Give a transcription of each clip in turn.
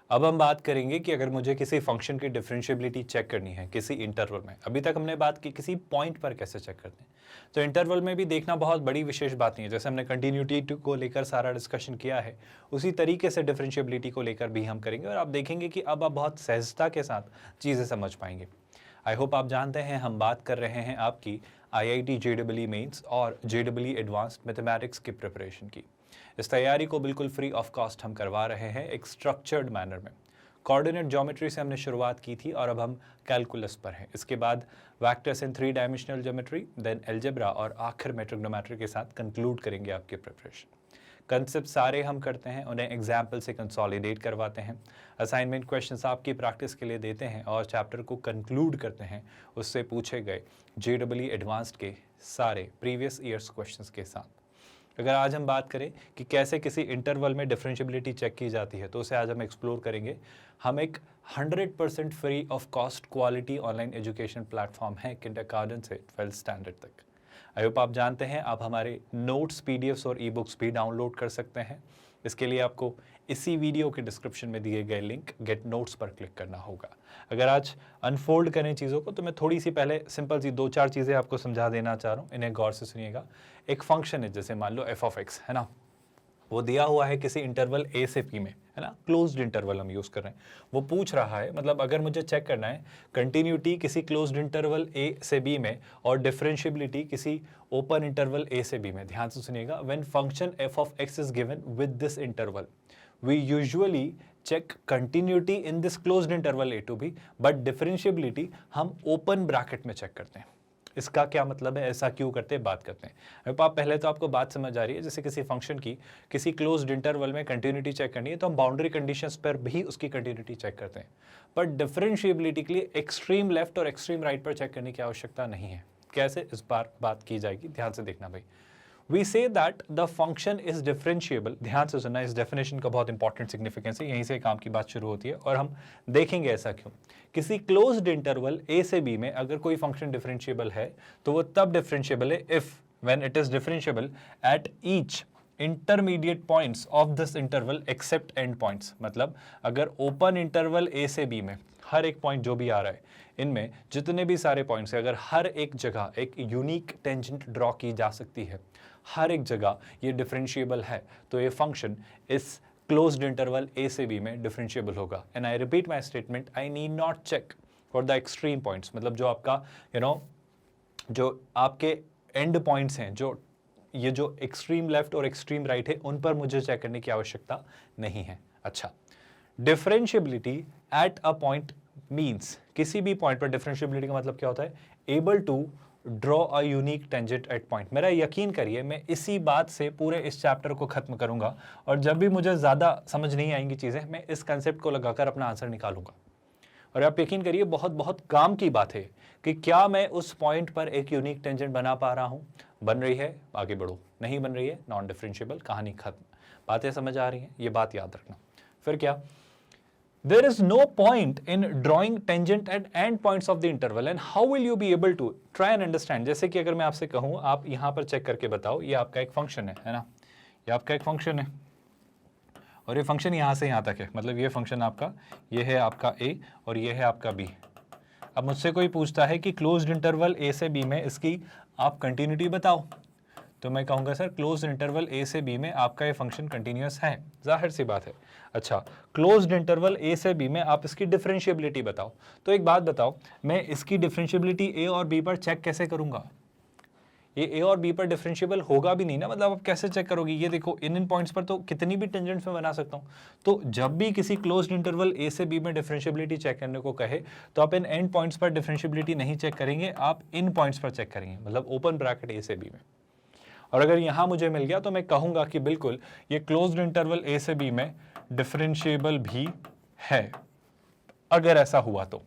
अब हम बात करेंगे कि अगर मुझे किसी फंक्शन की डिफरेंशिएबिलिटी चेक करनी है किसी इंटरवल में, अभी तक हमने बात की किसी पॉइंट पर कैसे चेक करते हैं, तो इंटरवल में भी देखना बहुत बड़ी विशेष बात नहीं है। जैसे हमने कंटिन्यूटी को लेकर सारा डिस्कशन किया है, उसी तरीके से डिफरेंशिएबिलिटी को लेकर भी हम करेंगे और आप देखेंगे कि अब आप बहुत सहजता के साथ चीज़ें समझ पाएंगे। आई होप आप जानते हैं हम बात कर रहे हैं आपकी IIT JEE मेंस और JEE एडवांस्ड मैथमेटिक्स की प्रिपरेशन की। इस तैयारी को बिल्कुल फ्री ऑफ कॉस्ट हम करवा रहे हैं एक स्ट्रक्चर्ड मैनर में। कोऑर्डिनेट ज्योमेट्री से हमने शुरुआत की थी और अब हम कैलकुलस पर हैं। इसके बाद vectors in 3 dimensional geometry, then algebra और आखिर में ट्रिग्नोमेट्री के साथ कंक्लूड करेंगे आपके प्रिपरेशन। कंसेप्ट सारे हम करते हैं, उन्हें एग्जाम्पल से कंसोलिडेट करवाते हैं, असाइनमेंट क्वेश्चंस आपकी प्रैक्टिस के लिए देते हैं और चैप्टर को कंक्लूड करते हैं उससे पूछे गए JEE एडवांस्ड के सारे प्रीवियस ईयर्स क्वेश्चंस के साथ। अगर आज हम बात करें कि कैसे किसी इंटरवल में डिफरेंशिएबिलिटी चेक की जाती है, तो उसे आज हम एक्सप्लोर करेंगे। हम एक 100% free of cost quality online education platform है किंडरगार्टन से 12th स्टैंडर्ड तक। आई होप आप जानते हैं आप हमारे नोट्स, PDFs और ई-बुक्स भी डाउनलोड कर सकते हैं। इसके लिए आपको इसी वीडियो के डिस्क्रिप्शन में दिए गए लिंक गेट नोट्स पर क्लिक करना होगा। अगर आज अनफोल्ड करें चीज़ों को, तो मैं थोड़ी सी पहले सिंपल सी 2-4 चीज़ें आपको समझा देना चाह रहा हूँ, इन्हें गौर से सुनिएगा। एक फंक्शन है, जैसे मान लो f(x) है ना, वो दिया हुआ है किसी इंटरवल a से p में, है ना, क्लोज्ड इंटरवल हम यूज़ कर रहे हैं। वो पूछ रहा है, मतलब अगर मुझे चेक करना है कंटिन्यूटी किसी क्लोज्ड इंटरवल a से b में और डिफरेंशिएबिलिटी किसी ओपन इंटरवल a से b में, ध्यान से सुनिएगा। When function f(x) is given with this interval, we usually check continuity in this closed interval a to b, but differentiability हम open bracket में चेक करते हैं। इसका क्या मतलब है, ऐसा क्यों करते हैं, बात करते हैं। अब आप पहले तो आपको बात समझ आ रही है, जैसे किसी फंक्शन की किसी क्लोज्ड इंटरवल में कंटिन्यूटी चेक करनी है तो हम बाउंड्री कंडीशंस पर भी उसकी कंटिन्यूटी चेक करते हैं, पर डिफरेंशिएबिलिटी के लिए एक्सट्रीम लेफ्ट और एक्सट्रीम राइट पर चेक करने की आवश्यकता नहीं है। कैसे, इस बार बात की जाएगी, ध्यान से देखना भाई। We say that the function is differentiable, ध्यान से सुनना, इस डेफिनेशन का बहुत इंपॉर्टेंट सिग्निफिकेंस है, यहीं से काम की बात शुरू होती है और हम देखेंगे ऐसा क्यों। किसी क्लोज्ड इंटरवल a से b में अगर कोई फंक्शन डिफरेंशिएबल है तो वो तब डिफरेंशिएबल है if when it is differentiable at each intermediate points of this interval except end points। मतलब अगर ओपन इंटरवल a से b में हर एक पॉइंट जो भी आ रहा है, इनमें जितने भी सारे पॉइंट्स हैं, अगर हर एक जगह एक यूनिक टेंजेंट ड्रॉ की जा सकती है, हर एक जगह ये डिफरेंशिएबल है, तो ये फंक्शन इस क्लोज्ड इंटरवल a से b में डिफरेंशिएबल होगा। And I repeat my statement, I need not check for the extreme points, मतलब जो आपका जो आपके एंड पॉइंट्स हैं, ये जो एक्सट्रीम लेफ्ट और एक्सट्रीम राइट है, उन पर मुझे चेक करने की आवश्यकता नहीं है। अच्छा, differentiability at a point means, किसी भी पॉइंट पर डिफरेंशिएबिलिटी का मतलब क्या होता है, able to draw a unique tangent at point. मेरा यकीन करिए, मैं इसी बात से पूरे इस चैप्टर को खत्म करूंगा और जब भी मुझे ज़्यादा समझ नहीं आएंगी चीज़ें, मैं इस कंसेप्ट को लगाकर अपना आंसर निकालूंगा। और आप यकीन करिए, बहुत बहुत काम की बात है कि क्या मैं उस पॉइंट पर एक यूनिक टेंजेंट बना पा रहा हूँ। बन रही है, आगे बढ़ो, नहीं बन रही है, नॉन डिफरेंशिएबल, कहानी खत्म। बातें समझ आ रही हैं, ये बात याद रखना। फिर क्या, there is no point in drawing tangent at end points of the interval and how will you be able to try and understand। जैसे कि अगर मैं आपसे कहूँ, आप यहाँ पर चेक करके बताओ, ये आपका एक फंक्शन है ना, ये आपका एक फंक्शन है और ये फंक्शन यहाँ से यहाँ तक है, मतलब ये फंक्शन आपका, ये है आपका a और ये है आपका b। अब मुझसे कोई पूछता है कि क्लोज्ड इंटरवल a से b में इसकी आप कंटिन्यूटी बताओ, तो मैं कहूँगा सर क्लोज्ड इंटरवल a से b में आपका ये फंक्शन कंटिन्यूअस है, जाहिर सी बात है। अच्छा, क्लोज्ड इंटरवल a से b में आप इसकी डिफरेंशिएबिलिटी बताओ, तो एक बात बताओ, मैं इसकी डिफरेंशिएबिलिटी a और b पर चेक कैसे करूँगा। ये a और b पर डिफरेंशिएबल होगा भी नहीं ना, मतलब आप कैसे चेक करोगे। ये देखो, इन पॉइंट्स पर तो कितनी भी टेंजेंट्स में बना सकता हूँ। तो जब भी किसी क्लोज्ड इंटरवल a से b में डिफरेंशिएबिलिटी चेक करने को कहे, तो आप इन एंड पॉइंट्स पर डिफरेंशिएबिलिटी नहीं चेक करेंगे, आप इन पॉइंट्स पर चेक करेंगे, मतलब ओपन ब्रैकेट a से b में। और अगर यहाँ मुझे मिल गया तो मैं कहूँगा कि बिल्कुल ये क्लोज्ड इंटरवल a से b में डिफरेंशिएबल भी है, अगर ऐसा हुआ तो।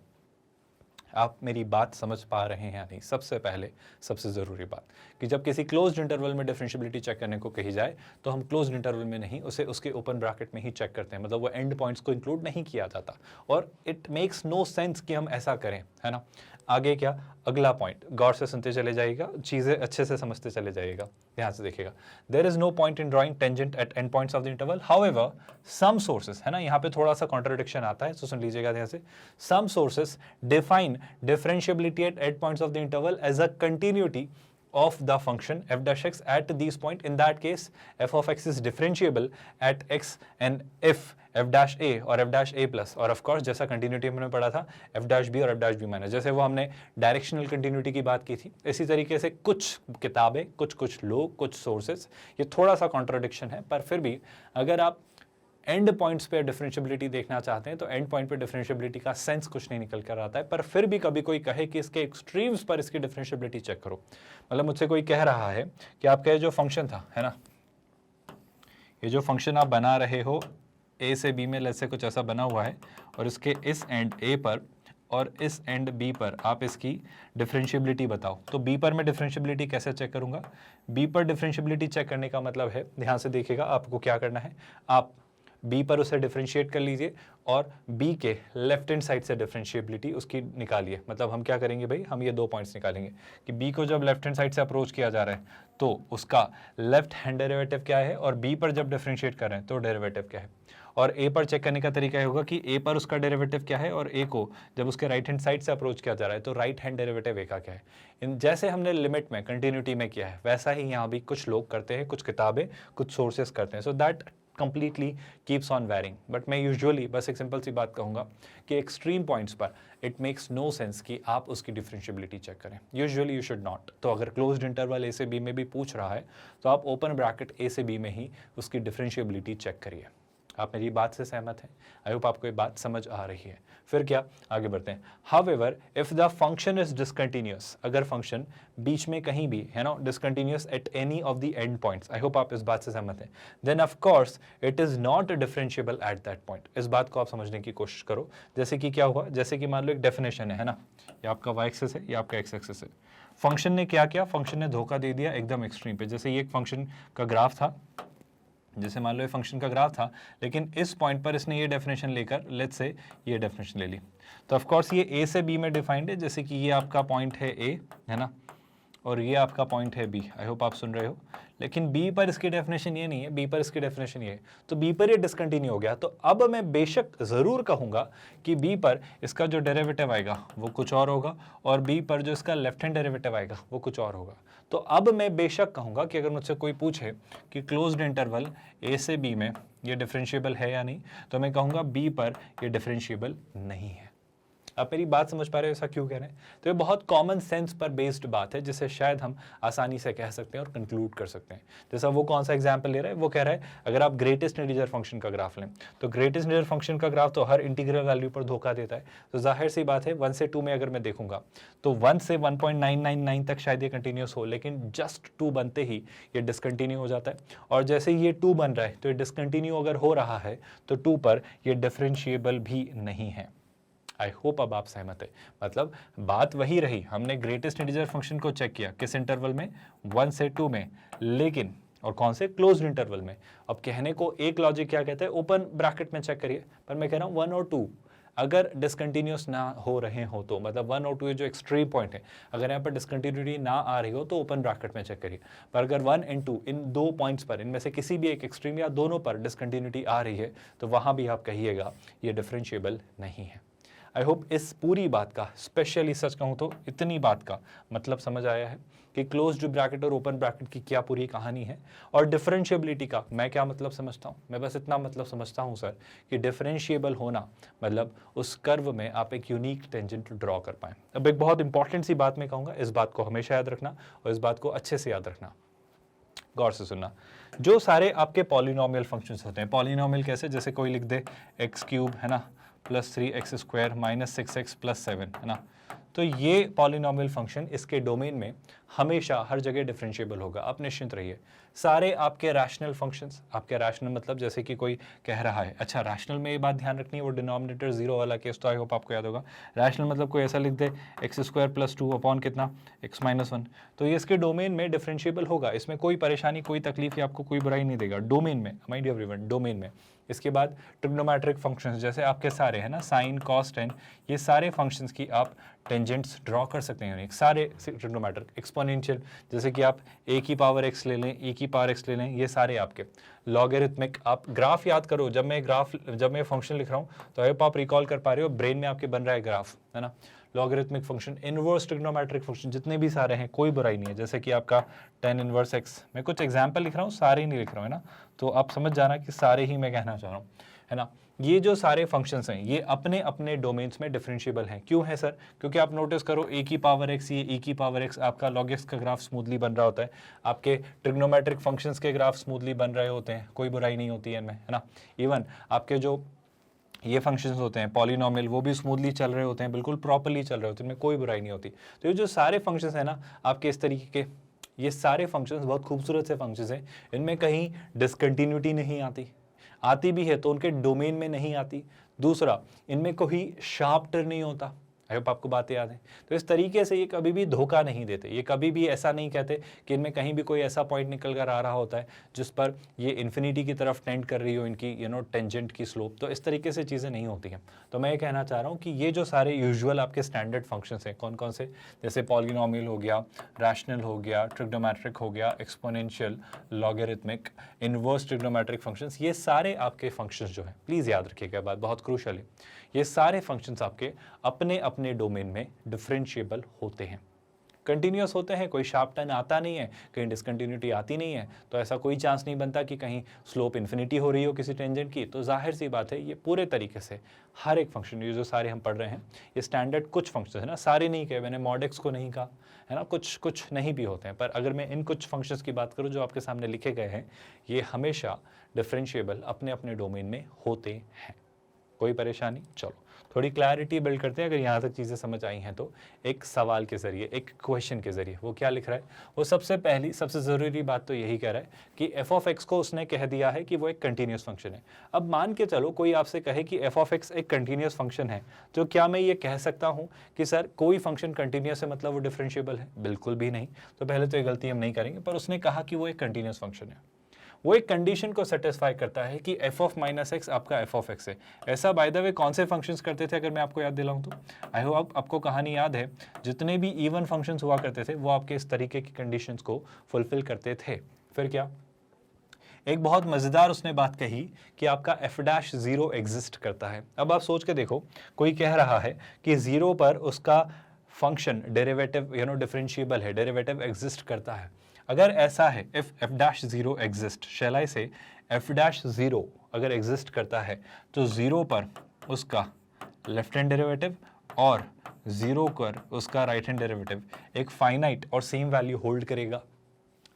आप मेरी बात समझ पा रहे हैं या नहीं? सबसे पहले सबसे ज़रूरी बात कि जब किसी क्लोज्ड इंटरवल में डिफरेंशियबिलिटी चेक करने को कही जाए तो हम क्लोज्ड इंटरवल में नहीं, उसे उसके ओपन ब्रैकेट में ही चेक करते हैं, मतलब वो एंड पॉइंट्स को इंक्लूड नहीं किया जाता और इट मेक्स नो सेंस कि हम ऐसा करें, है ना। आगे क्या, अगला पॉइंट गौर से सुनते चले जाइएगा, चीज़ें अच्छे से समझते चले जाइएगा, ध्यान से देखिएगा। There is no point in drawing tangent at end points of the interval, however some sources, है ना, यहाँ पे थोड़ा सा कॉन्ट्रडिक्शन आता है, तो सुन लीजिएगा ध्यान से। Some sources define differentiability at end points of the interval as a continuity of the function f dash x at these point. In that case f of x is differentiable at x and if f dash a or f dash a plus, और of course जैसा continuity हमने पढ़ा था f dash b और f dash b minus, जैसे वो हमने directional continuity की बात की थी, इसी तरीके से कुछ किताबें, कुछ लोग, कुछ सोर्सेस, ये थोड़ा सा कॉन्ट्राडिक्शन है, पर फिर भी अगर आप एंड पॉइंट्स पे डिफरेंशिएबिलिटी देखना चाहते हैं तो एंड पॉइंट पे डिफरेंशिएबिलिटी का सेंस कुछ नहीं निकल कर आता है। पर फिर भी कभी कोई कहे कि इसके एक्सट्रीम्स पर इसकी डिफरेंशिएबिलिटी चेक करो, मतलब मुझसे कोई कह रहा है कि आपका ये जो फंक्शन था, है ना, ये जो फंक्शन आप बना रहे हो ए से बी में, लेट्स से कुछ ऐसा बना हुआ है और इसके इस एंड ए पर और इस एंड बी पर आप इसकी डिफरेंशिएबिलिटी बताओ। तो बी पर मैं डिफरेंशिएबिलिटी कैसे चेक करूंगा? बी पर डिफरेंशिएबिलिटी चेक करने का मतलब है, ध्यान से देखिएगा, आपको क्या करना है, आप b पर उसे डिफरेंशिएट कर लीजिए और b के लेफ्ट हैंड साइड से डिफरेंशिएबिलिटी उसकी निकालिए। मतलब हम क्या करेंगे भाई, हम ये दो पॉइंट्स निकालेंगे कि b को जब लेफ्ट हैंड साइड से अप्रोच किया जा रहा है तो उसका लेफ्ट हैंड डेरिवेटिव क्या है, और b पर जब डिफरेंशिएट कर रहे हैं तो डेरिवेटिव क्या है। और a पर चेक करने का तरीका ये होगा कि a पर उसका डेरिवेटिव क्या है और a को जब उसके राइट हैंड साइड से अप्रोच किया जा रहा है तो राइट हैंड डेरिवेटिव a का क्या है। इन जैसे हमने लिमिट में कंटिन्यूटी में किया है वैसा ही यहाँ भी कुछ लोग करते हैं, कुछ किताबें, कुछ सोर्सेस करते हैं। So that completely keeps on varying, but मैं यूजुअली बस एक सिंपल सी बात कहूँगा कि एक्सट्रीम पॉइंट्स पर इट मेक्स नो सेंस कि आप उसकी डिफरेंशिएबिलिटी चेक करें, यूजुअली यू शुड नॉट। तो अगर क्लोज्ड इंटरवल ए से बी में भी पूछ रहा है तो आप ओपन ब्रैकेट ए से बी में ही उसकी डिफरेंशिएबिलिटी चेक करिए। आप मेरी बात से सहमत हैं? आई होप आपको ये बात समझ आ रही है। फिर क्या, आगे बढ़ते हैं। However if the function is discontinuous, अगर फंक्शन बीच में कहीं भी, है ना, discontinuous at any of the end points, I hope आप इस बात से सहमत हैं, then of course it is not differentiable at that point. इस बात को आप समझने की कोशिश करो। जैसे कि क्या हुआ, जैसे कि मान लो एक डेफिनेशन है ना, ये आपका वाई एक्सिस है, ये आपका एक्स एक्सिस है। फंक्शन ने क्या किया, फंक्शन ने धोखा दे दिया एकदम एक्सट्रीम पे। जैसे ये एक फंक्शन का ग्राफ था, जैसे मान लो ये फंक्शन का ग्राफ था, लेकिन इस पॉइंट पर इसने ये डेफिनेशन लेकर, लेट्स से ये डेफिनेशन ले ली, तो ऑफ कोर्स ये ए से बी में डिफाइंड है। जैसे कि ये आपका पॉइंट है ए, है ना, और ये आपका पॉइंट है बी। आई होप आप सुन रहे हो। लेकिन बी पर इसकी डेफिनेशन ये नहीं है, बी पर इसकी डेफिनेशन ये है, तो बी पर ये डिसकंटिन्यू हो गया। तो अब मैं बेशक ज़रूर कहूँगा कि बी पर इसका जो डेरिवेटिव आएगा वो कुछ और होगा और बी पर जो इसका लेफ्ट हैंड डेरिवेटिव आएगा वो कुछ और होगा। तो अब मैं बेशक कहूँगा कि अगर मुझसे कोई पूछे कि क्लोज्ड इंटरवल ए से बी में ये डिफरेंशिएबल है या नहीं, तो मैं कहूँगा बी पर ये डिफरेंशिएबल नहीं है। आप मेरी बात समझ पा रहे हो ऐसा क्यों कह रहे हैं? तो ये बहुत कॉमन सेंस पर बेस्ड बात है जिसे शायद हम आसानी से कह सकते हैं और कंक्लूड कर सकते हैं। जैसा वो कौन सा एग्जांपल ले रहा है, वो कह रहा है अगर आप ग्रेटेस्ट इंटीजर फंक्शन का ग्राफ लें तो ग्रेटेस्ट इंटीजर फंक्शन का ग्राफ तो हर इंटीग्रल वैल्यू पर धोखा देता है। तो जाहिर सी बात है 1 से 2 में अगर मैं देखूंगा तो 1 से 1.999 तक शायद ये कंटिन्यूस हो, लेकिन जस्ट 2 बनते ही ये डिसकंटिन्यू हो जाता है। और जैसे ये 2 बन रहा है तो ये डिसकंटिन्यू अगर हो रहा है तो 2 पर ये डिफरेंशिएबल भी नहीं है। आई होप अब आप सहमत है। मतलब बात वही रही, हमने ग्रेटेस्ट इंटीजर फंक्शन को चेक किया किस इंटरवल में, 1 से 2 में, लेकिन और कौन से, क्लोज्ड इंटरवल में। अब कहने को एक लॉजिक क्या कहता है, ओपन ब्रैकेट में चेक करिए, पर मैं कह रहा हूँ 1 और 2 अगर डिसकंटिन्यूस ना हो रहे हो तो, मतलब 1 और 2 ये जो एक्सट्रीम पॉइंट है, अगर यहाँ पर डिसकंटिन्यूटी ना आ रही हो तो ओपन ब्रैकेट में चेक करिए। पर अगर 1 और 2 इन दो पॉइंट्स पर, इनमें से किसी भी एक एक्सट्रीम या दोनों पर डिसकंटिन्यूटी आ रही है तो वहाँ भी आप कहिएगा ये डिफरेंशिएबल नहीं है। आई होप इस पूरी बात का, स्पेशली सच कहूँ तो इतनी बात का मतलब समझ आया है कि क्लोज्ड ब्रैकेट और ओपन ब्रैकेट की क्या पूरी कहानी है और डिफरेंशिएबिलिटी का मैं क्या मतलब समझता हूँ। मैं बस इतना मतलब समझता हूँ सर कि डिफरेंशिएबल होना मतलब उस कर्व में आप एक यूनिक टेंजेंट ड्रॉ कर पाएँ। अब एक बहुत इंपॉर्टेंट सी बात मैं कहूँगा, इस बात को हमेशा याद रखना और इस बात को अच्छे से याद रखना, गौर से सुनना। जो सारे आपके पॉलिनोमियल फंक्शंस होते हैं, पॉलिनोमियल कैसे, जैसे कोई लिख दे x क्यूब, है ना, +3x² -6x + 7, है ना, तो ये पॉलिनोमियल फंक्शन इसके डोमेन में हमेशा हर जगह डिफरेंशिएबल होगा, आप निश्चिंत रहिए। सारे आपके रैशनल फंक्शंस, आपके रैशनल मतलब जैसे कि कोई कह रहा है, अच्छा रैशनल में ये बात ध्यान रखनी है, वो डिनोमिनेटर जीरो वाला केस तो आई होप आपको याद होगा। रैशनल मतलब कोई ऐसा लिख दे x² + 2 अपॉन कितना x-1, तो ये इसके डोमेन में डिफरेंशिएबल होगा, इसमें कोई परेशानी कोई तकलीफ या आपको कोई बुराई नहीं देगा डोमेन में, माइंड एवरीवन, डोमेन में। इसके बाद ट्रिग्नोमेट्रिक फंक्शंस जैसे आपके सारे है ना, साइन कॉस टेन, ये सारे फंक्शंस की आप टेंजेंट्स ड्रॉ कर सकते हैं, सारे ट्रिग्नोमेट्रिक। एक्सपोनेंशियल जैसे कि आप a की पावर x ले लें, e की पावर x ले लें, ये सारे आपके। लॉगरिथमिक, आप ग्राफ याद करो, जब मैं फंक्शन लिख रहा हूँ तो आई होप आप रिकॉल कर पा रहे हो, ब्रेन में आपके बन रहा है ग्राफ, है ना। Logarithmic function, inverse trigonometric function, जितने भी सारे हैं कोई बुराई नहीं है, जैसे कि आपका tan इनवर्स x, मैं कुछ एग्जाम्पल लिख रहा हूँ, सारे ही नहीं लिख रहा हूँ, है ना, तो आप समझ जाना कि सारे ही मैं कहना चाह रहा हूँ, है ना। ये जो सारे फंक्शंस हैं ये अपने अपने डोमेन्स में डिफरेंशिएबल हैं। क्यों है सर? क्योंकि आप नोटिस करो a की पावर x, ये e की पावर x, आपका log x का ग्राफ स्मूथली बन रहा होता है, आपके ट्रिग्नोमेट्रिक फंक्शंस के ग्राफ स्मूथली बन रहे होते हैं, कोई बुराई नहीं होती है इनमें, है ना। इवन आपके जो ये फंक्शंस होते हैं पॉलिनोमियल, वो भी स्मूथली चल रहे होते हैं, बिल्कुल प्रॉपर्ली चल रहे होते हैं, इनमें कोई बुराई नहीं होती। तो ये जो सारे फंक्शंस हैं ना आपके इस तरीके के, ये सारे फंक्शंस बहुत खूबसूरत से फंक्शंस हैं, इनमें कहीं डिसकंटिन्यूटी नहीं आती भी है तो उनके डोमेन में नहीं आती। दूसरा, इनमें कोई शार्प टर्न नहीं होता, आई होप आपको बातें याद हैं। तो इस तरीके से ये कभी भी धोखा नहीं देते, ये कभी भी ऐसा नहीं कहते कि इनमें कहीं भी कोई ऐसा पॉइंट निकल कर आ रहा होता है जिस पर ये इन्फिनिटी की तरफ टेंड कर रही हो इनकी टेंजेंट की स्लोप, तो इस तरीके से चीज़ें नहीं होती हैं। तो मैं ये कहना चाह रहा हूँ कि ये जो सारे यूजुअल आपके स्टैंडर्ड फंक्शंस हैं, कौन कौन से, जैसे पॉलिनोमियल हो गया, रैशनल हो गया, ट्रिग्नोमेट्रिक हो गया, exponential, logarithmic, inverse trigonometric functions, ये सारे आपके फंक्शंस जो हैं, प्लीज़ याद रखिएगा, बात बहुत क्रूशल है, ये सारे फंक्शंस आपके अपने अपने डोमेन में डिफरेंशिएबल होते हैं, कंटिन्यूअस होते हैं, कोई शार्प टर्न आता नहीं है, कहीं डिसकंटिन्यूटी आती नहीं है, तो ऐसा कोई चांस नहीं बनता कि कहीं स्लोप इन्फिनिटी हो रही हो किसी टेंजेंट की। तो जाहिर सी बात है ये पूरे तरीके से हर एक फंक्शन, ये जो सारे हम पढ़ रहे हैं ये स्टैंडर्ड कुछ फंक्शन है ना, सारे नहीं कहे मैंने, मॉड x को नहीं कहा, है ना, कुछ नहीं भी होते हैं, पर अगर मैं इन कुछ फंक्शंस की बात करूँ जो आपके सामने लिखे गए हैं, ये हमेशा डिफरेंशिएबल अपने अपने डोमेन में होते हैं, कोई परेशानी। चलो थोड़ी क्लैरिटी बिल्ड करते हैं, अगर यहाँ तक चीज़ें समझ आई हैं तो एक सवाल के ज़रिए, एक क्वेश्चन के ज़रिए। वो क्या लिख रहा है, वो सबसे ज़रूरी बात तो यही कह रहा है कि एफ ऑफ एक्स को उसने कह दिया है कि वो एक कंटिन्यूस फंक्शन है। अब मान के चलो कोई आपसे कहे कि एफ ऑफ एक्स एक कंटिन्यूस फंक्शन है, तो क्या मैं ये कह सकता हूँ कि सर कोई फंक्शन कंटिन्यूस है मतलब वो डिफरेंशिएबल है? बिल्कुल भी नहीं। तो पहले तो ये गलती हम नहीं करेंगे, पर उसने कहा कि वो एक कंटिन्यूस फंक्शन है, वो एक कंडीशन को सेटिस्फाई करता है कि f ऑफ माइनस एक्स आपका f ऑफ एक्स है। ऐसा बाय द वे कौन से फंक्शंस करते थे, अगर मैं आपको याद दिलाऊं तो? आई होप आपको कहानी याद है, जितने भी इवन फंक्शंस हुआ करते थे वो आपके इस तरीके की कंडीशंस को फुलफिल करते थे। फिर क्या, एक बहुत मज़ेदार उसने बात कही कि आपका f'0 एग्जिस्ट करता है। अब आप सोच के देखो, कोई कह रहा है कि 0 पर उसका फंक्शन डेरिवेटिव डिफरेंशिएबल है, डेरिवेटिव एग्जिस्ट करता है। अगर ऐसा है, इफ f'0 एग्जिस्ट, शैल आई से f'0 अगर एग्जिस्ट करता है तो 0 पर उसका लेफ्ट हैंड डेरिवेटिव और 0 पर उसका राइट हैंड डेरिवेटिव एक फाइनाइट और सेम वैल्यू होल्ड करेगा।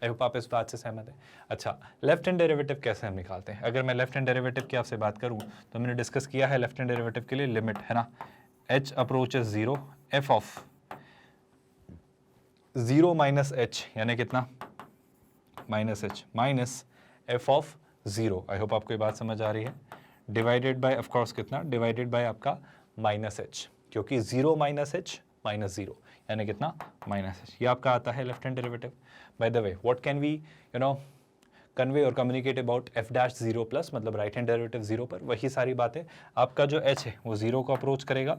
आई होप आप इस बात से सहमत हैं। अच्छा, लेफ्ट हैंड डेरिवेटिव कैसे हम निकालते हैं? अगर मैं लेफ्ट हैंड डेरिवेटिव की आपसे बात करूं तो मैंने डिस्कस किया है लेफ्ट हैंड डेरिवेटिव के लिए लिमिट, है ना, h approaches 0, f of 0 minus h यानी कितना, minus h minus f of 0। I hope आपको ये बात समझ आ रही है। डिवाइडेड बाय ऑफ कोर्स कितना, डिवाइडेड बाय आपका माइनस h, क्योंकि 0 माइनस h माइनस 0 यानी कितना, माइनस h। ये आपका आता है left hand derivative. By the way what can we convey और कम्युनिकेट अबाउट f'0 प्लस, मतलब राइट हैंड डेरिवेटिव 0 पर वही सारी बातें। आपका जो h है वो 0 को अप्रोच करेगा,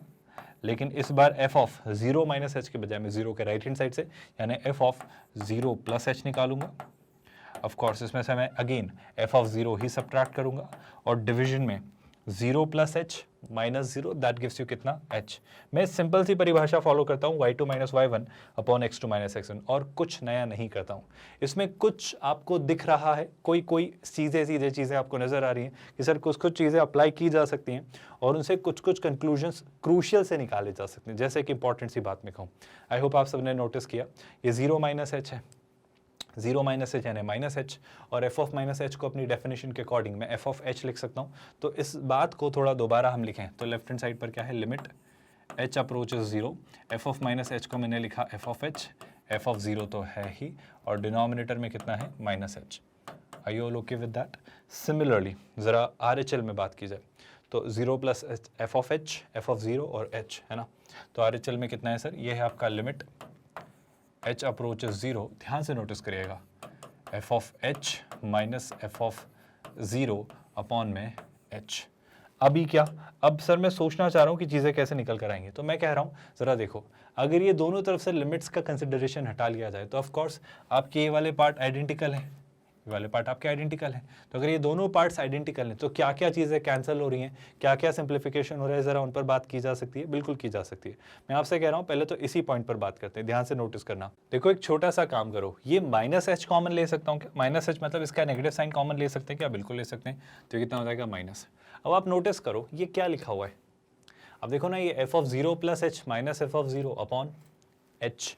लेकिन इस बार f ऑफ 0 माइनस h के बजाय मैं 0 के राइट हैंड साइड से यानी f ऑफ 0 प्लस h निकालूंगा। ऑफ कोर्स इसमें से मैं again f of 0 he subtract करूंगा और डिवीजन में 0 plus h minus 0 that gives you कितना, h। मैं सिंपल सी परिभाषा फॉलो करता हूँ, y2 minus y1 upon x2 minus x1, और कुछ नया नहीं करता हूँ। इसमें कुछ आपको दिख रहा है, कोई सीधे चीज़ें आपको नज़र आ रही हैं कि सर कुछ चीज़ें अप्लाई की जा सकती हैं और उनसे कुछ कंक्लूजन्स क्रूशियल से निकाले जा सकते हैं। जैसे कि इंपॉर्टेंट सी बात मैं कहूँ, आई होप आप सबने नोटिस किया, ये 0 माइनस h है, 0 माइनस h यानी माइनस h, और f ऑफ माइनस h को अपनी डेफिनेशन के अकॉर्डिंग मैं f ऑफ h लिख सकता हूँ। तो इस बात को थोड़ा दोबारा हम लिखें तो लेफ्ट हैंड साइड पर क्या है, limit h approaches 0, f of minus H को मैंने लिखा f of h, f of 0 तो है ही, और डिनोमिनेटर में कितना है minus h। Are you all okay with that? Similarly, ज़रा RHL में बात की जाए तो 0 plus f of h, f of 0 और h है ना। तो RHL में कितना है सर, ये है आपका लिमिट h अप्रोचेस 0, ध्यान से नोटिस करिएगा, f of h minus f of 0 upon में h। अभी क्या, अब सर मैं सोचना चाह रहा हूँ कि चीज़ें कैसे निकल कर आएंगी, तो मैं कह रहा हूँ ज़रा देखो, अगर ये दोनों तरफ से लिमिट्स का कंसिडरेशन हटा लिया जाए तो ऑफ कोर्स आपके ये वाले पार्ट आइडेंटिकल हैं, ये वाले पार्ट आपके आइडेंटिकल हैं। तो अगर ये दोनों पार्ट्स आइडेंटिकल हैं तो क्या क्या चीज़ें कैंसिल हो रही हैं, क्या क्या सिंप्लीफिकेशन हो रहा है, ज़रा उन पर बात की जा सकती है, बिल्कुल की जा सकती है। मैं आपसे कह रहा हूँ पहले तो इसी पॉइंट पर बात करते हैं, ध्यान से नोटिस करना। देखो एक छोटा सा काम करो, ये माइनस एच कॉमन ले सकता हूँ क्या, माइनस एच मतलब इसका नेगेटिव साइन कॉमन ले सकते हैं क्या, बिल्कुल ले सकते हैं। तो कितना हो जाएगा माइनस। अब आप नोटिस करो ये क्या लिखा हुआ है, अब देखो ना, ये F of 0 plus h minus f of 0 upon H,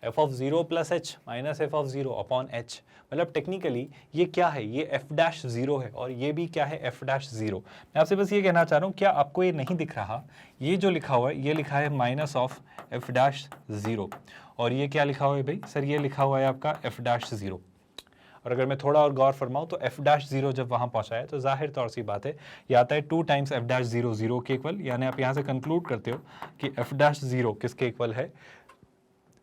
F of 0 plus h minus f of 0 upon H, मतलब टेक्निकली ये क्या है, ये एफ डैश 0 है और ये भी क्या है एफ डैश 0। मैं आपसे बस ये कहना चाह रहा हूँ, क्या आपको ये नहीं दिख रहा, ये जो लिखा हुआ है ये लिखा है माइनस ऑफ एफ डैश 0, और ये क्या लिखा हुआ है भाई सर, ये लिखा हुआ है आपका एफ डैश 0। और अगर मैं थोड़ा और गौर फरमाऊँ तो एफ डैश 0 जब वहाँ पहुँचा है तो जाहिर तौर सी बात है ये आता है 2 टाइम्स एफ डैश 0 0 के इक्वल, यानी आप यहाँ से कंक्लूड करते हो कि एफ डैश 0 किसके इक्वल है,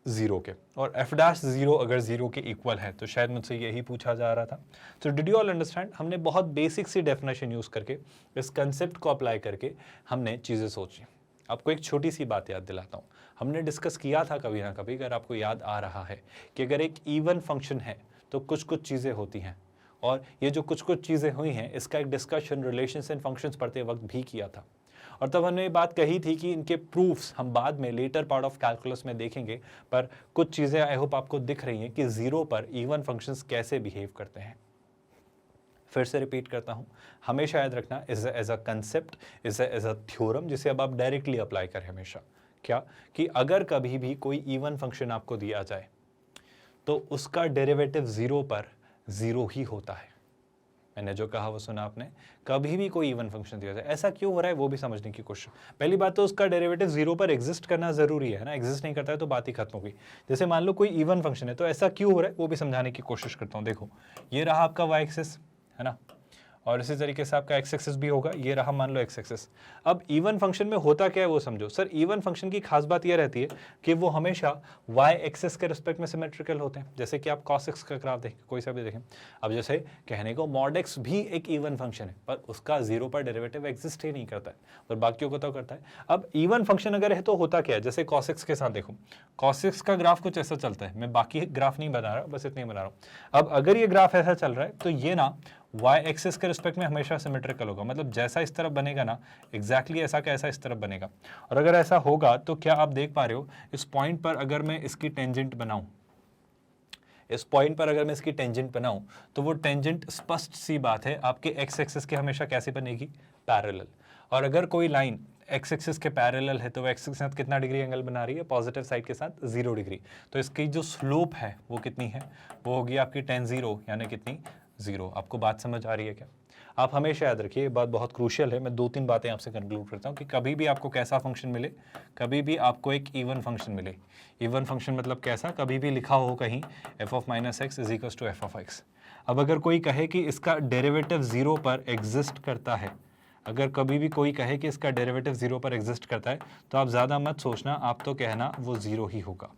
0 के, और एफ डैश 0 अगर 0 के इक्वल है तो शायद मुझसे यही पूछा जा रहा था। तो डिड यू ऑल अंडरस्टैंड, हमने बहुत बेसिक सी डेफिनेशन यूज़ करके इस कंसेप्ट को अप्लाई करके हमने चीज़ें सोची। आपको एक छोटी सी बात याद दिलाता हूँ, हमने डिस्कस किया था कभी ना कभी, अगर आपको याद आ रहा है, कि अगर एक इवन फंक्शन है तो कुछ कुछ चीज़ें होती हैं, और ये जो कुछ कुछ चीज़ें हुई हैं इसका एक डिस्कशन रिलेशंस एंड फंक्शंस पढ़ते वक्त भी किया था। और तब हमने ये बात कही थी कि इनके प्रूफ्स हम बाद में लेटर पार्ट ऑफ कैलकुलस में देखेंगे, पर कुछ चीज़ें आई होप आपको दिख रही हैं कि 0 पर इवन फंक्शंस कैसे बिहेव करते हैं। फिर से रिपीट करता हूँ, हमेशा याद रखना is as a concept, is as a theorem, जिसे अब आप डायरेक्टली अप्लाई करें हमेशा। क्या कि अगर कभी भी कोई इवन फंक्शन आपको दिया जाए तो उसका डेरिवेटिव 0 पर 0 ही होता है। मैंने जो कहा वो सुना आपने, कभी भी कोई इवन फंक्शन दिया जाए, ऐसा क्यों हो रहा है वो भी समझने की कोशिश। पहली बात तो उसका डेरिवेटिव 0 पर एग्जिस्ट करना जरूरी है ना, एग्जिस्ट नहीं करता है तो बात ही खत्म हो गई। जैसे मान लो कोई इवन फंक्शन है तो ऐसा क्यों हो रहा है वो भी समझाने की कोशिश करता हूँ। देखो ये रहा आपका वाई एक्सिस है ना, और इसी तरीके से आपका एक्स एक्सिस भी होगा, ये रहा मान लो एक्स एक्सिस। अब इवन फंक्शन में होता क्या है वो समझो। सर इवन फंक्शन की खास बात ये रहती है कि वो हमेशा वाई एक्सिस के रिस्पेक्ट में सिमेट्रिकल होते हैं। जैसे कि आप कॉस एक्स का ग्राफ देखें, कोई सा भी देखें, अब जैसे कहने को मॉड एक्स भी एक इवन फंक्शन है पर उसका 0 पर डेरिवेटिव एग्जिस्ट ही नहीं करता है, और बाकियों को तो करता है। अब इवन फंक्शन अगर है तो होता क्या है, जैसे कॉस एक्स के साथ देखो, कॉस एक्स का ग्राफ कुछ ऐसा चलता है, मैं बाकी ग्राफ नहीं बना रहा, बस इतना ही बना रहा हूँ। अब अगर ये ग्राफ ऐसा चल रहा है तो ये ना y एक्सिस के रिस्पेक्ट में हमेशा सिमेट्रिकल होगा, मतलब जैसा इस तरफ बनेगा ना एग्जैक्टली ऐसा कैसा इस तरफ बनेगा। और अगर ऐसा होगा तो क्या आप देख पा रहे हो इस पॉइंट पर अगर मैं इसकी टेंजेंट बनाऊं, इस पॉइंट पर अगर मैं इसकी टेंजेंट बनाऊं तो वो टेंजेंट स्पष्ट सी बात है आपके एक्स एक्सिस के हमेशा कैसे बनेगी, पैरेलल। और अगर कोई लाइन एक्स एक्सिस के पैरेलल है तो वो एक्स के साथ कितना डिग्री एंगल बना रही है, पॉजिटिव साइड के साथ 0 डिग्री। तो इसकी जो स्लोप है वो कितनी है, वो होगी आपकी tan 0, यानी कितनी 0। आपको बात समझ आ रही है क्या? आप हमेशा याद रखिए, ये बात बहुत क्रूशियल है। मैं 2-3 बातें आपसे कंक्लूड करता हूँ कि कभी भी आपको कैसा फंक्शन मिले, कभी भी आपको एक इवन फंक्शन मिले, इवन फंक्शन मतलब कैसा, कभी भी लिखा हो कहीं f of minus x is equal to f of x. अब अगर कोई कहे कि इसका डेरिवेटिव 0 पर एग्जिस्ट करता है, अगर कभी भी कोई कहे कि इसका डेरिवेटिव 0 पर एग्जिस्ट करता है तो आप ज़्यादा मत सोचना, आप तो कहना वो 0 ही होगा।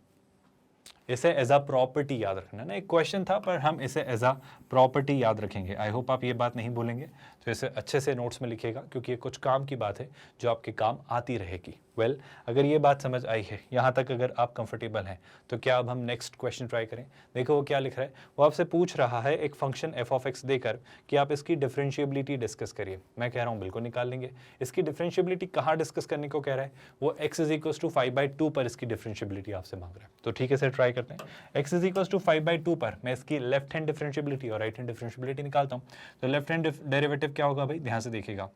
इसे एज अ प्रॉपर्टी याद रखना ना, एक क्वेश्चन था पर हम इसे एज अ प्रॉपर्टी याद रखेंगे। आई होप आप ये बात नहीं भूलेंगे, तो इसे अच्छे से नोट्स में लिखिएगा क्योंकि ये कुछ काम की बात है जो आपके काम आती रहेगी। वेल, अगर ये बात समझ आई है यहाँ तक, अगर आप कंफर्टेबल हैं तो क्या अब हम नेक्स्ट क्वेश्चन ट्राई करें। देखो वो क्या लिख रहा है, वो आपसे पूछ रहा है एक फंक्शन एफ ऑफ एक्स देकर कि आप इसकी डिफरेंशिएबिलिटी डिस्कस करिए। मैं कह रहा हूँ बिल्कुल निकाल लेंगे। इसकी डिफरेंशिएबिलिटी कहाँ डिस्कस करने को कह रहा है, वो x इज इक्वल टू 5/2 पर इसकी डिफरेंशिएबिलिटी आपसे मांग रहा है। तो ठीक है सर, ट्राई करते हैं। x इज इक्वल टू 5/2 पर मैं इसकी लेफ्ट हैंड डिफरेंशिएबिलिटी और राइट हैंड डिफरेंशिएबिलिटी निकालता हूँ। तो लेफ्ट हैंड डेरिवेटिव क्या होगा भाई, ध्यान से देखिएगा,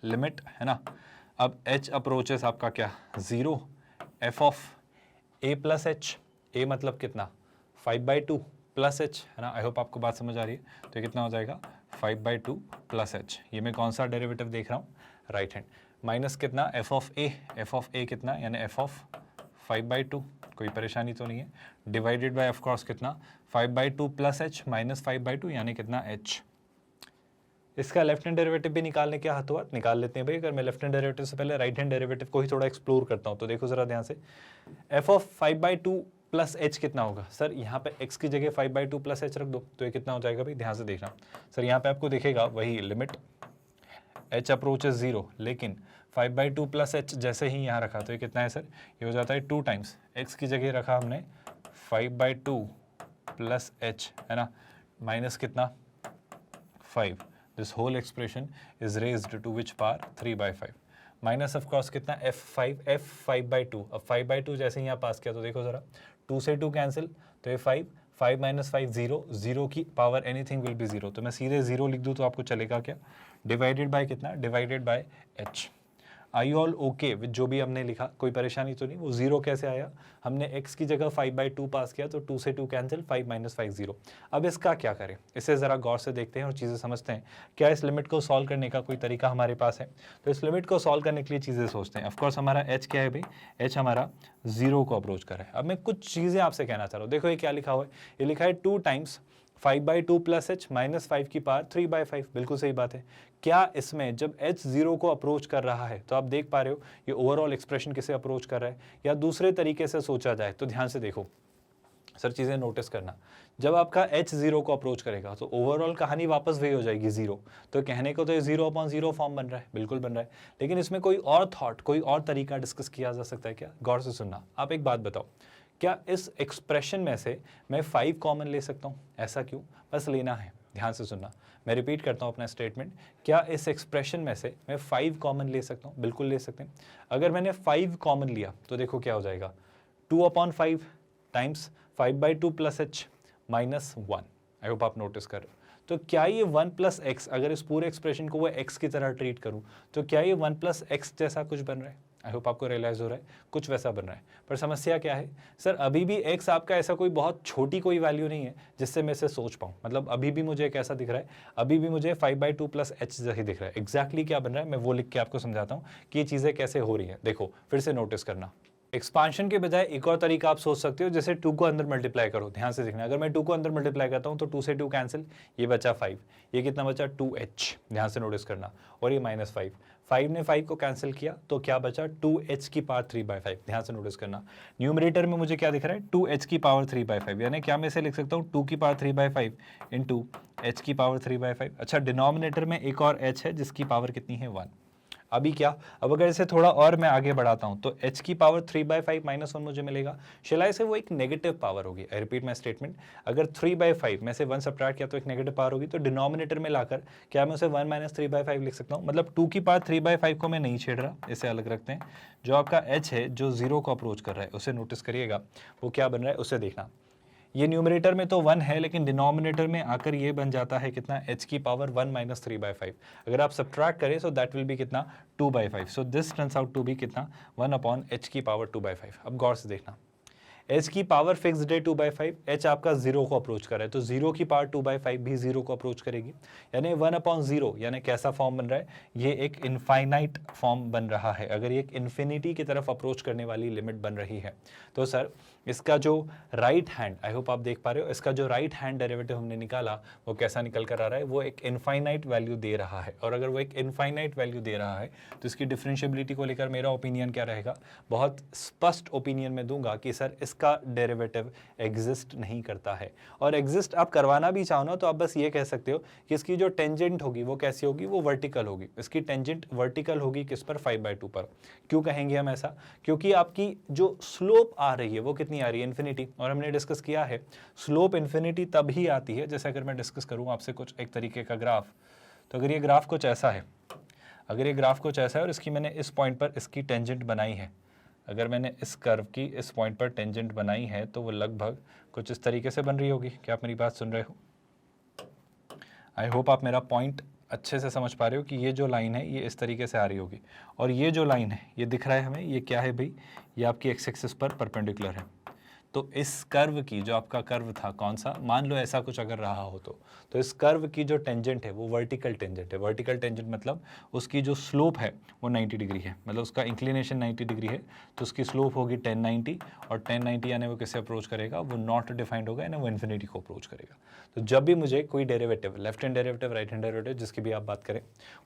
लिमिट है ना। अब h अप्रोचेस आपका क्या 0, f of a plus H, a मतलब कितना 5/2 प्लस h है ना। आई होप आपको बात समझ आ रही है। तो कितना हो जाएगा 5/2 प्लस h। ये मैं कौन सा डेरिवेटिव देख रहा हूँ, राइट हैंड। माइनस कितना एफ ऑफ ए कितना यानी एफ ऑफ 5/2, कोई परेशानी तो नहीं है, डिवाइडेड बाय ऑफ कोर्स कितना 5/2 प्लस एच माइनस 5/2 यानी कितना एच। इसका लेफ्ट हैंड डेरिवेटिव भी निकालने के हाथों हाथ निकाल लेते हैं भाई। अगर मैं लेफ्ट हैंड डेरिवेटिव से पहले राइट हैंड डेरिवेटिव को ही थोड़ा एक्सप्लोर करता हूँ तो देखो जरा ध्यान से, एफ ऑफ 5/2 प्लस एच कितना होगा सर, यहाँ पे x की जगह 5/2 प्लस एच रख दो तो ये कितना हो जाएगा भाई, ध्यान से देखना सर, यहाँ पे आपको दिखेगा वही लिमिट h अप्रोचेस 0, लेकिन 5/2 प्लस एच जैसे ही यहाँ रखा तो ये कितना है सर, ये हो जाता है 2 टाइम्स, x की जगह रखा हमने 5/2 प्लस एच है ना, माइनस कितना 5, this whole expression is raised to which power 3/5, minus of course कितना f5/2, अब 5/2 जैसे ही यहाँ पास किया तो देखो जरा 2 से 2 कैंसिल, तो ये 5 माइनस 5 0, 0 की पावर एनीथिंग विल बी 0, तो मैं सीधे 0 लिख दूँ तो आपको चलेगा क्या, डिवाइडेड बाय कितना, divided bye h। I all okay with जो भी हमने लिखा, कोई परेशानी तो नहीं, वो 0 कैसे आया, हमने x की जगह 5/2 पास किया तो 2 से 2 कैंसिल, 5 माइनस 5 0। अब इसका क्या करें, इसे ज़रा गौर से देखते हैं और चीज़ें समझते हैं, क्या इस लिमिट को सॉल्व करने का कोई तरीका हमारे पास है। तो इस लिमिट को सॉल्व करने के लिए चीज़ें सोचते हैं। ऑफकोर्स हमारा h क्या है भाई, h हमारा 0 को अप्रोच कर रहा है। अब मैं कुछ चीज़ें आपसे कहना चाह रहा हूँ, देखो ये क्या लिखा हुआ है, ये लिखा है 2 टाइम्स 5/2 प्लस एच माइनस 5 की पावर 3/5, बिल्कुल सही बात है। क्या इसमें जब h 0 को अप्रोच कर रहा है तो आप देख पा रहे हो ये ओवरऑल एक्सप्रेशन किसे अप्रोच कर रहा है, या दूसरे तरीके से सोचा जाए तो ध्यान से देखो सर, चीज़ें नोटिस करना, जब आपका h 0 को अप्रोच करेगा तो ओवरऑल कहानी वापस वही हो जाएगी 0, तो कहने को तो ये 0/0 फॉर्म बन रहा है, बिल्कुल बन रहा है, लेकिन इसमें कोई और थॉट, कोई और तरीका डिस्कस किया जा सकता है क्या, गौर से सुनना। आप एक बात बताओ, क्या इस एक्सप्रेशन में से मैं 5 कॉमन ले सकता हूँ, ऐसा क्यों, बस लेना है, ध्यान से सुनना, मैं रिपीट करता हूँ अपना स्टेटमेंट, क्या इस एक्सप्रेशन में से मैं 5 कॉमन ले सकता हूँ, बिल्कुल ले सकते हैं। अगर मैंने 5 कॉमन लिया तो देखो क्या हो जाएगा, 2/5 टाइम्स 5/2 प्लस एच माइनस 1, आई होप आप नोटिस कर रहे हो। तो क्या ये 1 प्लस एक्स, अगर इस पूरे एक्सप्रेशन को वो एक्स की तरह ट्रीट करूँ तो क्या ये 1 प्लस एक्स जैसा कुछ बन रहा है, आई होप आपको रियलाइज हो रहा है, कुछ वैसा बन रहा है। पर समस्या क्या है सर, अभी भी x आपका ऐसा कोई बहुत छोटी कोई वैल्यू नहीं है जिससे मैं इसे सोच पाऊँ, मतलब अभी भी मुझे कैसा दिख रहा है, अभी भी मुझे 5/2 प्लस एच जैसे दिख रहा है। एग्जैक्टली क्या बन रहा है मैं वो लिख के आपको समझाता हूँ कि ये चीज़ें कैसे हो रही हैं। देखो फिर से नोटिस करना, एक्सपांशन के बजाय एक और तरीका आप सोच सकते हो, जैसे 2 को अंदर मल्टीप्लाई करो, ध्यान से देखना, अगर मैं 2 को अंदर मल्टीप्लाई करता हूँ तो 2 से 2 कैंसिल, ये बचा 5, ये कितना बचा 2h, ध्यान से नोटिस करना, और ये माइनस 5 ने 5 को कैंसिल किया तो क्या बचा 2h की पावर 3/5, ध्यान से नोटिस करना। न्यूमरेटर में मुझे क्या दिख रहा है 2h की पावर 3/5, यानी क्या मैं इसे लिख सकता हूँ 2 की पावर 3/5 इंटू h की पावर 3/5। अच्छा, डिनोमिनेटर में एक और h है जिसकी पावर कितनी है 1। अभी क्या, अब अगर इसे थोड़ा और मैं आगे बढ़ाता हूं तो h की पावर 3/5 माइनस 1 मुझे मिलेगा, शिलाई से वो एक नेगेटिव पावर होगी। आई रिपीट माई स्टेटमेंट, अगर 3/5 में से 1 सब्ट्रैक्ट किया तो एक नेगेटिव पावर होगी, तो डिनोमिनेटर में लाकर क्या मैं उसे 1 माइनस 3/5 लिख सकता हूँ, मतलब 2 की पावर 3/5 को मैं नहीं छेड़ रहा, इसे अलग रखते हैं। जो आपका h है जो 0 को अप्रोच कर रहा है उसे नोटिस करिएगा, वो क्या बन रहा है उसे देखना। ये न्यूमरेटर में तो 1 है, लेकिन डिनोमिनेटर में आकर ये बन जाता है कितना h की पावर 1 माइनस 3/5। अगर आप सब्ट्रैक्ट करें सो दैट विल बी कितना 2/5, so this turns out to be कितना 1/h की पावर 2/5। अब गौर से देखना, h की पावर फिक्स्ड है 2/5, h आपका 0 को अप्रोच कर रहा है तो 0 की पावर 2/5 भी 0 को अप्रोच करेगी, यानी 1/0, यानी कैसा फॉर्म बन रहा है, ये एक इनफाइनाइट फॉर्म बन रहा है। अगर ये एक इन्फिनिटी की तरफ अप्रोच करने वाली लिमिट बन रही है तो सर इसका जो राइट हैंड, आई होप आप देख पा रहे हो, इसका जो राइट हैंड डेरिवेटिव हमने निकाला वो कैसा निकल कर आ रहा है, वो एक इनफाइनाइट वैल्यू दे रहा है। और अगर वो एक इनफाइनाइट वैल्यू दे रहा है तो इसकी डिफरेंशिएबिलिटी को लेकर मेरा ओपिनियन क्या रहेगा, बहुत स्पष्ट ओपिनियन में दूंगा कि सर इसका डेरिवेटिव एग्जिस्ट नहीं करता है। और एग्जिस्ट आप करवाना भी चाहो ना तो आप बस ये कह सकते हो कि इसकी जो टेंजेंट होगी वो कैसी होगी, वो वर्टिकल होगी। इसकी टेंजेंट वर्टिकल होगी किस पर, 5/2 पर। क्यों कहेंगे हम ऐसा, क्योंकि आपकी जो स्लोप आ रही है वो कितनी आ रही है, इन्फिनिटी। और हमने डिस्कस किया है स्लोप इन्फिनिटी तभी आती है, जैसे अगर मैं डिस्कस करूं आपसे कुछ एक तरीके का ग्राफ, तो अगर ये ग्राफ कुछ ऐसा है, अगर ये ग्राफ कुछ ऐसा है और इसकी मैंने इस पॉइंट पर इसकी टेंजेंट बनाई है, अगर मैंने इस कर्व की इस पॉइंट पर टेंजेंट बनाई है तो वो लगभग कुछ इस तरीके से बन रही होगी। क्या आप मेरी बात सुन रहे हो? आई होप आप मेरा पॉइंट अच्छे से समझ पा रहे हो कि ये जो लाइन है ये इस तरीके से आ रही होगी, और ये जो लाइन है ये दिख रहा है हमें, ये क्या है भाई, ये आपकी एक्स एक्सिस पर परपेंडिकुलर है। तो इस कर्व की जो आपका कर्व था कौन सा, मान लो ऐसा कुछ अगर रहा हो तो इस कर्व की जो टेंजेंट है वो वर्टिकल टेंजेंट है। वर्टिकल टेंजेंट मतलब उसकी जो स्लोप है वो 90 डिग्री है, मतलब उसका इंक्लिनेशन 90 डिग्री है, तो उसकी स्लोप होगी 1090, और 1090 यानी वो किससे अप्रोच करेगा, वो नॉट डिफाइंड होगा यानी वो इन्फिनिटी को अप्रोच करेगा। तो जब भी मुझे कोई derivative, left hand derivative, right hand derivative, जिसकी भी आप बात करें,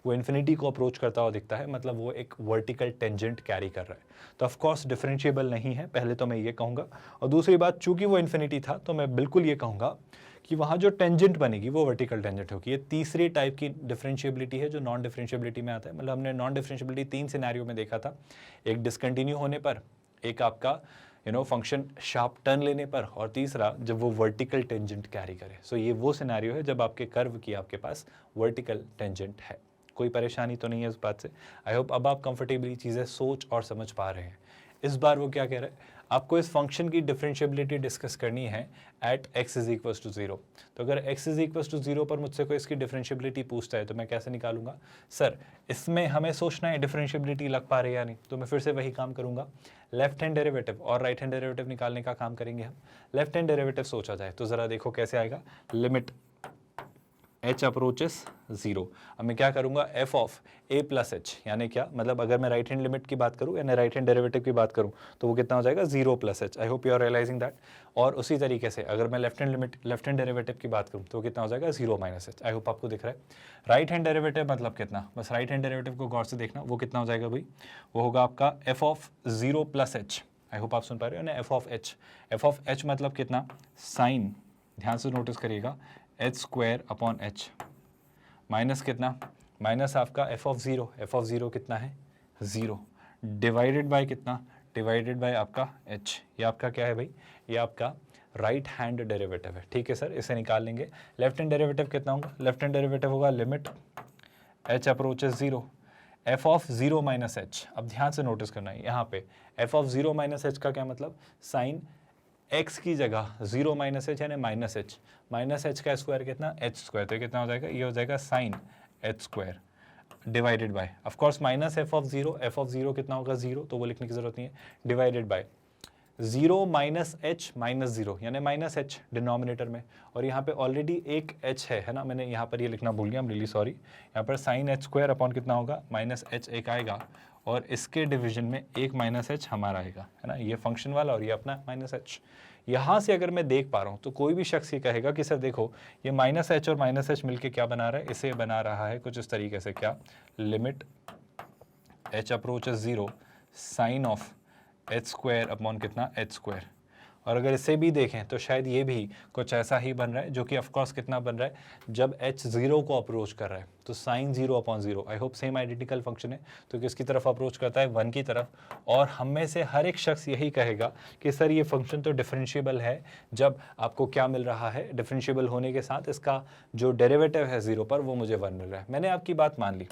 वो इन्फिनिटी को अप्रोच करता हुआ दिखता है, मतलब वो एक वर्टिकल टेंजेंट कैरी कर रहा है, तो ऑफकोर्स डिफरेंशिएबल नहीं है, पहले तो मैं ये कहूँगा। और दूसरी बात, चूंकि वो इन्फिनिटी था तो मैं बिल्कुल ये कहूँगा कि वहाँ जो टेंजेंट बनेगी वो वर्टिकल टेंजेंट होगी। ये तीसरी टाइप की डिफरेंशिएबिलिटी है जो नॉन डिफरेंशिएबिलिटी में आता है। मतलब हमने नॉन डिफरेंशिएबिलिटी 3 सिनेरियो में देखा था, एक डिसकंटिन्यू होने पर, एक आपका फंक्शन शार्प टर्न लेने पर, और तीसरा जब वो वर्टिकल टेंजेंट कैरी करे। सो ये वो सिनेरियो है जब आपके कर्व की आपके पास वर्टिकल टेंजेंट है। कोई परेशानी तो नहीं है इस बात से। आई होप अब आप कंफर्टेबली चीज़ें सोच और समझ पा रहे हैं। इस बार वो क्या कह रहा है, आपको इस फंक्शन की डिफरेंशिएबिलिटी डिस्कस करनी है at x is equal to 0। तो अगर x इज इक्वल टू 0 पर मुझसे कोई इसकी डिफरेंशिएबिलिटी पूछता है तो मैं कैसे निकालूंगा, सर इसमें हमें सोचना है डिफरेंशिएबिलिटी लग पा रही है या नहीं, तो मैं फिर से वही काम करूंगा, लेफ्ट हैंड डेरिवेटिव और राइट हैंड डेरिवेटिव निकालने का काम करेंगे हम। लेफ्ट हैंड डेरिवेटिव सोचा जाए तो ज़रा देखो कैसे आएगा, लिमिट h अप्रोचेस 0। अब मैं क्या करूंगा, f of a plus H, यानी क्या मतलब अगर मैं राइट हैंड लिमिट की बात करूं यानी राइट हैंड डेरिवेटिव की बात करूं तो वो कितना हो जाएगा, 0 plus h. I hope you are realizing that. और उसी तरीके से अगर मैं left hand limit, left hand derivative की बात करूं तो कितना हो जाएगा, 0 माइनस एच। आई होप आपको दिख रहा है। राइट हैंड डेरिवेटिव मतलब कितना, बस राइट हैंड डेरिवेटिव को गौर से देखना, वो कितना हो जाएगा भाई, वो होगा आपका f of 0 plus h. I hope आप सुन पा रहे हो ना, f of h। f of h मतलब कितना, साइन, ध्यान से नोटिस करिएगा, h square upon h, minus कितना, माइनस आपका f ऑफ 0, f ऑफ 0 कितना है, 0, डिवाइडेड बाय कितना, डिवाइडेड बाय आपका h। ये आपका क्या है भाई, ये आपका राइट हैंड डेरिवेटिव है। ठीक है सर, इसे निकाल लेंगे। लेफ्ट हैंड डेरिवेटिव कितना होगा, लेफ्ट हैंड डेरिवेटिव होगा limit h approaches 0, f of 0 minus H. अब ध्यान से नोटिस करना है यहाँ पे f ऑफ 0 माइनस एच का क्या मतलब, साइन x की जगह 0 माइनस एच यानी माइनस एच, माइनस एच का स्क्वायर कितना, एच स्क्वायर, तो कितना हो जाएगा, ये हो जाएगा sine h square divided by, of course minus f of 0, f of 0 कितना होगा, 0, तो वो लिखने की जरूरत नहीं है, divided by 0 minus h minus 0 यानी माइनस एच डिनोमिनेटर में, और यहाँ पे ऑलरेडी एक एच है ना, मैंने यहाँ पर ये लिखना भूल गया, आई एम रियली सॉरी। यहाँ पर साइन एच स्क्वायर अपॉन कितना होगा, माइनस एच एक आएगा, और इसके डिवीजन में एक माइनस एच हमारा आएगा, है ना, ये फंक्शन वाला और ये अपना माइनस एच। यहाँ से अगर मैं देख पा रहा हूँ तो कोई भी शख्स ये कहेगा कि सर देखो ये माइनस एच और माइनस एच मिलके क्या बना रहा है, इसे बना रहा है कुछ इस तरीके से, क्या, limit h approaches 0 sine of h square upon कितना, एच स्क्वायर। और अगर इसे भी देखें तो शायद ये भी कुछ ऐसा ही बन रहा है, जो कि ऑफकोर्स कितना बन रहा है, जब h 0 को अप्रोच कर रहा है तो sine 0 upon 0। I hope same identical function है, तो किसकी तरफ अप्रोच करता है, 1 की तरफ। और हम में से हर एक शख्स यही कहेगा कि सर ये फंक्शन तो डिफरेंशिएबल है, जब आपको क्या मिल रहा है, डिफरेंशिएबल होने के साथ इसका जो डेरिवेटिव है 0 पर वो मुझे 1 मिल रहा है। मैंने आपकी बात मान ली,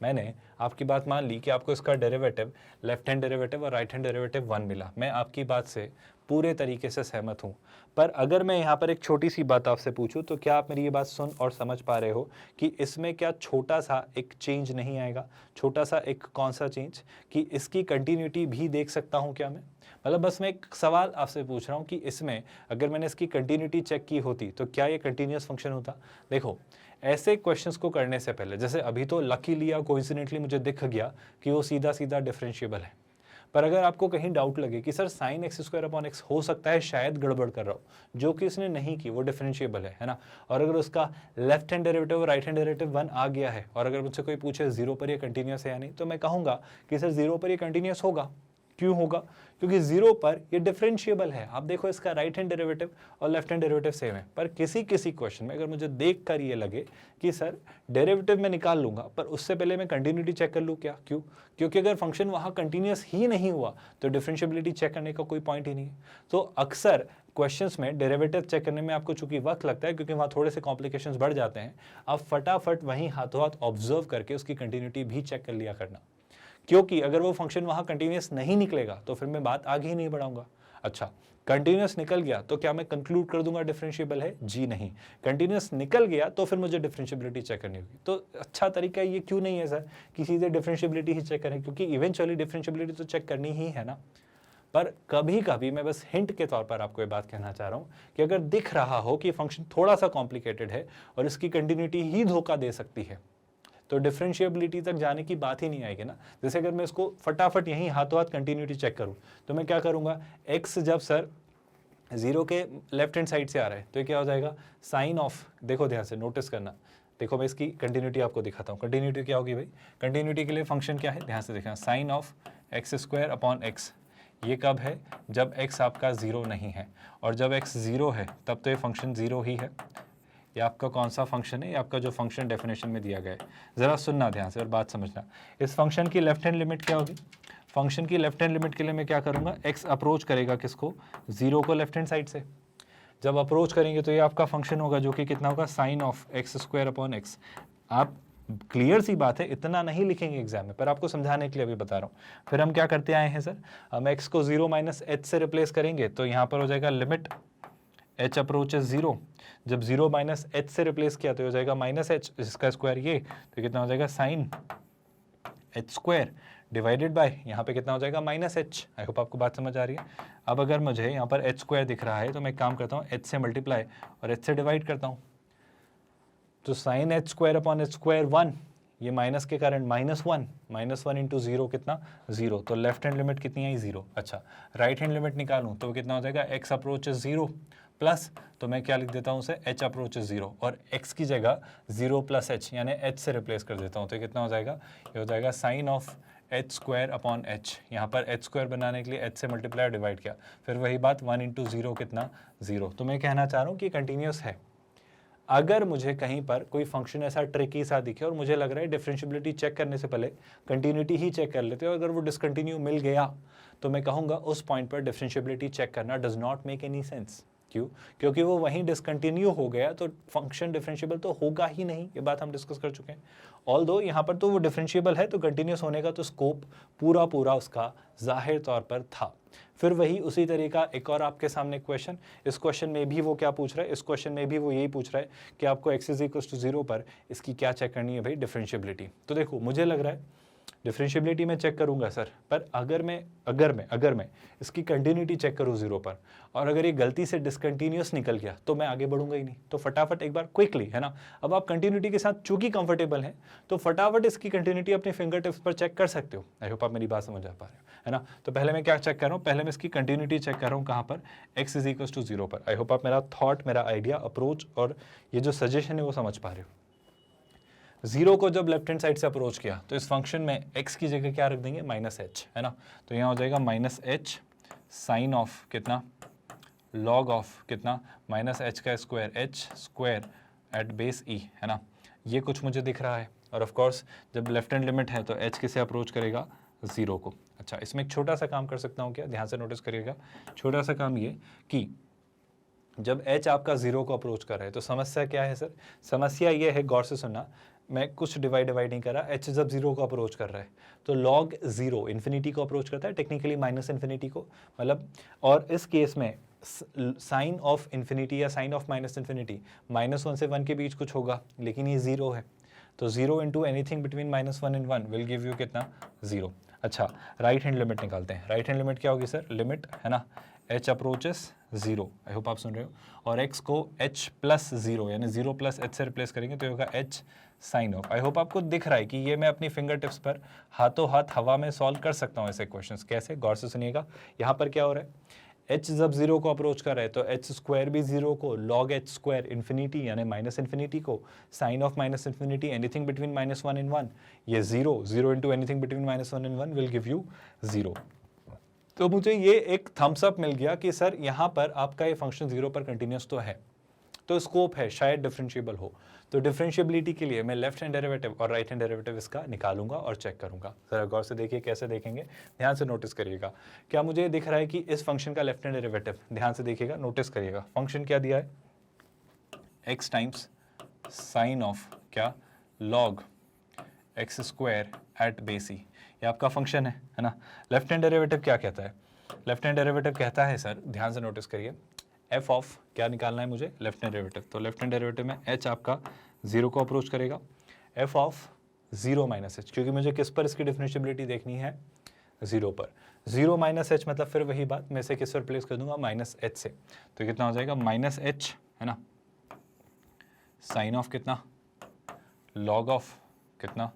मैंने आपकी बात मान ली कि आपको इसका डेरिवेटिव, लेफ्ट हैंड डेरिवेटिव और राइट हैंड डेरिवेटिव 1 मिला। मैं आपकी बात से पूरे तरीके से सहमत हूँ, पर अगर मैं यहाँ पर एक छोटी सी बात आपसे पूछूं तो क्या आप मेरी ये बात सुन और समझ पा रहे हो कि इसमें क्या छोटा सा एक चेंज नहीं आएगा, छोटा सा एक कौन सा चेंज, कि इसकी कंटिन्यूटी भी देख सकता हूँ क्या मैं, मतलब बस मैं एक सवाल आपसे पूछ रहा हूँ कि इसमें अगर मैंने इसकी कंटिन्यूटी चेक की होती तो क्या ये कंटिन्यूस फंक्शन होता। देखो ऐसे क्वेश्चंस को करने से पहले, जैसे अभी तो लकीली या कोइंसिडेंटली मुझे दिख गया कि वो सीधा सीधा डिफरेंशिएबल है, पर अगर आपको कहीं डाउट लगे कि sir sine x square upon x हो सकता है शायद गड़बड़ कर रहा हो, जो कि इसने नहीं की, वो डिफरेंशिएबल है ना, और अगर उसका लेफ्ट हैंड डेरिवेटिव और राइट हैंड डेरिवेटिव 1 आ गया है, और अगर मुझसे कोई पूछे 0 पर ये कंटिन्यूस है या नहीं, तो मैं कहूँगा कि सर 0 पर ये कंटिन्यूस होगा। क्यों होगा, क्योंकि 0 पर ये डिफरेंशिएबल है। आप देखो इसका राइट हैंड डेरिवेटिव और लेफ्ट हैंड डेरिवेटिव सेम है, पर किसी किसी क्वेश्चन में अगर मुझे देखकर ये लगे कि सर डेरिवेटिव में निकाल लूंगा पर उससे पहले मैं कंटिन्यूटी चेक कर लूँ, क्या, क्यों, क्योंकि अगर फंक्शन वहाँ कंटिन्यूस ही नहीं हुआ तो डिफरेंशिएबिलिटी चेक करने का कोई पॉइंट ही नहीं है। तो अक्सर क्वेश्चंस में डेरिवेटिव चेक करने में आपको चूंकि वक्त लगता है, क्योंकि वहाँ थोड़े से कॉम्प्लिकेशंस बढ़ जाते हैं, आप फटाफट वहीं हाथों हाथ ऑब्जर्व करके उसकी कंटिन्यूटी भी चेक कर लिया करना, क्योंकि अगर वो फंक्शन वहां कंटिन्यूस नहीं निकलेगा तो फिर मैं बात आगे ही नहीं बढ़ाऊंगा। अच्छा, कंटिन्यूस निकल गया तो क्या मैं कंक्लूड कर दूंगा डिफरेंशिएबल है, जी नहीं। कंटिन्यूस निकल गया तो फिर मुझे डिफरेंशिएबिलिटी चेक करनी होगी। तो अच्छा तरीका ये क्यों नहीं है सर कि सीधे डिफरेंशिएबिलिटी ही चेक करें, क्योंकि इवेंचुअली डिफरेंशिएबिलिटी तो चेक करनी ही है ना। पर कभी कभी मैं बस हिंट के तौर पर आपको ये बात कहना चाह रहा हूँ कि अगर दिख रहा हो कि फंक्शन थोड़ा सा कॉम्प्लिकेटेड है और इसकी कंटिन्यूटी ही धोखा दे सकती है, तो डिफरेंशिएबिलिटी तक जाने की बात ही नहीं आएगी ना। जैसे अगर मैं इसको फटाफट यहीं हाथों हाथ कंटिन्यूटी चेक करूं, तो मैं क्या करूंगा, x जब सर 0 के लेफ्ट हैंड साइड से आ रहा है तो ये क्या हो जाएगा, साइन ऑफ, देखो ध्यान से नोटिस करना, देखो मैं इसकी कंटिन्यूटी आपको दिखाता हूँ। कंटिन्यूटी क्या होगी भाई, कंटिन्यूटी के लिए फंक्शन क्या है, ध्यान से देखना, sine of x square upon x. ये कब है, जब x आपका 0 नहीं है, और जब x 0 है तब तो ये फंक्शन 0 ही है। ये आपका कौन सा फंक्शन है, ये आपका जो फंक्शन डेफिनेशन में दिया गया है, ज़रा सुनना ध्यान से और बात समझना। इस फंक्शन की लेफ्ट हैंड लिमिट क्या होगी, फंक्शन की लेफ्ट हैंड लिमिट के लिए मैं क्या करूँगा, x अप्रोच करेगा किसको, 0 को लेफ्ट हैंड साइड से। जब अप्रोच करेंगे तो ये आपका फंक्शन होगा जो कि कितना होगा, sine of x square upon x. आप क्लियर सी बात है, इतना नहीं लिखेंगे एग्जाम में, पर आपको समझाने के लिए अभी बता रहा हूँ। फिर हम क्या करते आए हैं सर, हम x को 0 माइनस एच से रिप्लेस करेंगे तो यहाँ पर हो जाएगा लिमिट h अप्रोचेस 0। जब 0 माइनस एच से रिप्लेस किया तो हो जाएगा माइनस एच, इसका स्क्वायर ये, तो कितना हो जाएगा sine h square divided by यहाँ पे कितना हो जाएगा माइनस एच। आई होप आपको बात समझ आ रही है। अब अगर मुझे यहाँ पर एच स्क्वायर दिख रहा है तो मैं एक काम करता हूँ, एच से मल्टीप्लाई और एच से डिवाइड करता हूँ, तो sine h square upon h square 1, ये माइनस के कारण -1, -1 इंटू 0 कितना 0, तो लेफ्ट हैंड लिमिट कितनी आई 0। अच्छा, राइट हैंड लिमिट निकालूं तो कितना हो जाएगा, x अप्रोचेस 0 प्लस, तो मैं क्या लिख देता हूँ उसे, h अप्रोचेस 0 और x की जगह 0 प्लस h यानी h से रिप्लेस कर देता हूँ, तो कितना हो जाएगा, ये हो जाएगा sine of h square upon h. यहाँ पर एच स्क्वायर बनाने के लिए एच से मल्टीप्लाई डिवाइड किया, फिर वही बात 1 इंटू 0 कितना 0। तो मैं कहना चाह रहा हूँ कि कंटिन्यूस है। अगर मुझे कहीं पर कोई फंक्शन ऐसा ट्रिकी सा दिखे और मुझे लग रहा है डिफरेंशिएबिलिटी चेक करने से पहले कंटिन्यूटी ही चेक कर लेते हो, अगर वो डिसकंटिन्यू मिल गया तो मैं कहूँगा उस पॉइंट पर डिफरेंशिएबिलिटी चेक करना does not make any sense. क्यों, क्योंकि वो वहीं डिसकंटिन्यू हो गया तो फंक्शन डिफरेंशिएबल तो होगा ही नहीं, ये बात हम डिस्कस कर चुके हैं। ऑल्दो यहाँ पर तो वो डिफरेंशिएबल है तो कंटिन्यूस होने का तो स्कोप पूरा पूरा उसका जाहिर तौर पर था। फिर वही उसी तरीका एक और आपके सामने क्वेश्चन, इस क्वेश्चन में भी वो क्या पूछ रहा है, इस क्वेश्चन में भी वो यही पूछ रहा है कि आपको x इज इक्वल टू 0 पर इसकी क्या चेक करनी है भाई, डिफरेंशिएबिलिटी। तो देखो मुझे लग रहा है डिफरेंशिएबिलिटी में चेक करूंगा सर, पर अगर मैं इसकी कंटिन्यूटी चेक करूं 0 पर और अगर ये गलती से डिसकंटिन्यूस निकल गया तो मैं आगे बढ़ूंगा ही नहीं। तो फटाफट एक बार क्विकली, है ना, अब आप कंटिन्यूटी के साथ चूंकि कंफर्टेबल हैं तो फटाफट इसकी कंटिन्यूटी अपने फिंगर टिप्स पर चेक कर सकते हो। आई होप आप मेरी बात समझ आ पा रहे हो, है ना। तो पहले मैं क्या चेक कर रहा हूँ, पहले मैं इसकी कंटिन्यूटी चेक कर रहा हूँ कहाँ पर, x इज इक्वल टू 0 पर। आई होप आप मेरा थॉट, मेरा आइडिया, अप्रोच और ये जो सजेशन है वो समझ पा रहे हो। 0 को जब लेफ्ट हैंड साइड से अप्रोच किया तो इस फंक्शन में x की जगह क्या रख देंगे, -h, है ना। तो यहाँ हो जाएगा -h साइन ऑफ कितना, लॉग ऑफ कितना, -h का square, h square at base e, है ना। ये कुछ मुझे दिख रहा है और ऑफ कोर्स जब लेफ्ट हैंड लिमिट है तो h किसे अप्रोच करेगा, 0 को। अच्छा, इसमें एक छोटा सा काम कर सकता हूँ क्या, ध्यान से नोटिस करिएगा। छोटा सा काम ये कि जब h आपका 0 को अप्रोच कर रहा है तो समस्या क्या है सर, समस्या ये है, गौर से सुनना, मैं कुछ डिवाइड नहीं कर रहा, h जब 0 को अप्रोच कर रहा है तो log 0 इन्फिनिटी को अप्रोच करता है, टेक्निकली माइनस इन्फिनिटी को, मतलब, और इस केस में साइन ऑफ इन्फिनिटी या साइन ऑफ माइनस इन्फिनिटी -1 से 1 के बीच कुछ होगा, लेकिन ये 0 है तो 0 into anything between -1 and 1 will give you कितना, 0। अच्छा, राइट हैंड लिमिट निकालते हैं। राइट हैंड लिमिट क्या होगी सर, लिमिट, है ना, h अप्रोचेस 0, आई होप आप सुन रहे हो, और x को h प्लस 0 यानी 0 प्लस h से रिप्लेस करेंगे तो होगा h sine of. I hope आपको दिख रहा है कि ये मैं अपनी फिंगर टिप्स पर हाथों हाथ हवा में सॉल्व कर सकता हूँ ऐसे क्वेश्चंस। कैसे, गौर से सुनिएगा। यहाँ पर क्या हो रहा है, h जब 0 को अप्रोच कर रहा है तो h स्क्वायर भी 0 को, log h स्क्वायर इन्फिनिटी यानी माइनस इन्फिनिटी को, sine of minus infinity anything between -1 and 1, ये 0 into anything between -1 and 1 will give you 0। तो मुझे ये एक थम्स अप मिल गया कि सर यहाँ पर आपका ये फंक्शन 0 पर कंटिन्यूस तो है, तो स्कोप है शायद डिफरेंशिएबल हो। तो डिफरेंशिएबिलिटी के लिए मैं लेफ्ट हैंड डेरिवेटिव और राइट हैंड डेरिवेटिव इसका निकालूंगा और चेक करूंगा। जरा गौर से देखिए कैसे देखेंगे, ध्यान से नोटिस करिएगा। क्या मुझे दिख रहा है कि इस फंक्शन का लेफ्ट हैंड डेरिवेटिव, ध्यान से देखिएगा, नोटिस करिएगा, फंक्शन क्या दिया है, x टाइम्स साइन ऑफ क्या, log x square at base e, ये आपका फंक्शन है ना। लेफ्ट हैंड डेरिवेटिव क्या कहता है, लेफ्ट हैंड डेरिवेटिव कहता है सर, ध्यान से नोटिस करिए, f ऑफ क्या निकालना है मुझे, लेफ्ट हैंड डेरिवेटिव। तो लेफ्ट हैंड डेरिवेटिव में h आपका 0 को अप्रोच करेगा, f ऑफ 0 माइनस h, क्योंकि मुझे किस पर इसकी डिफरेंशिएबिलिटी देखनी है, 0 पर। 0 माइनस एच मतलब फिर वही बात, मैं इसे किस पर रिप्लेस कर दूंगा, माइनस एच से। तो कितना हो जाएगा, माइनस एच है ना, साइन ऑफ कितना, लॉग ऑफ कितना,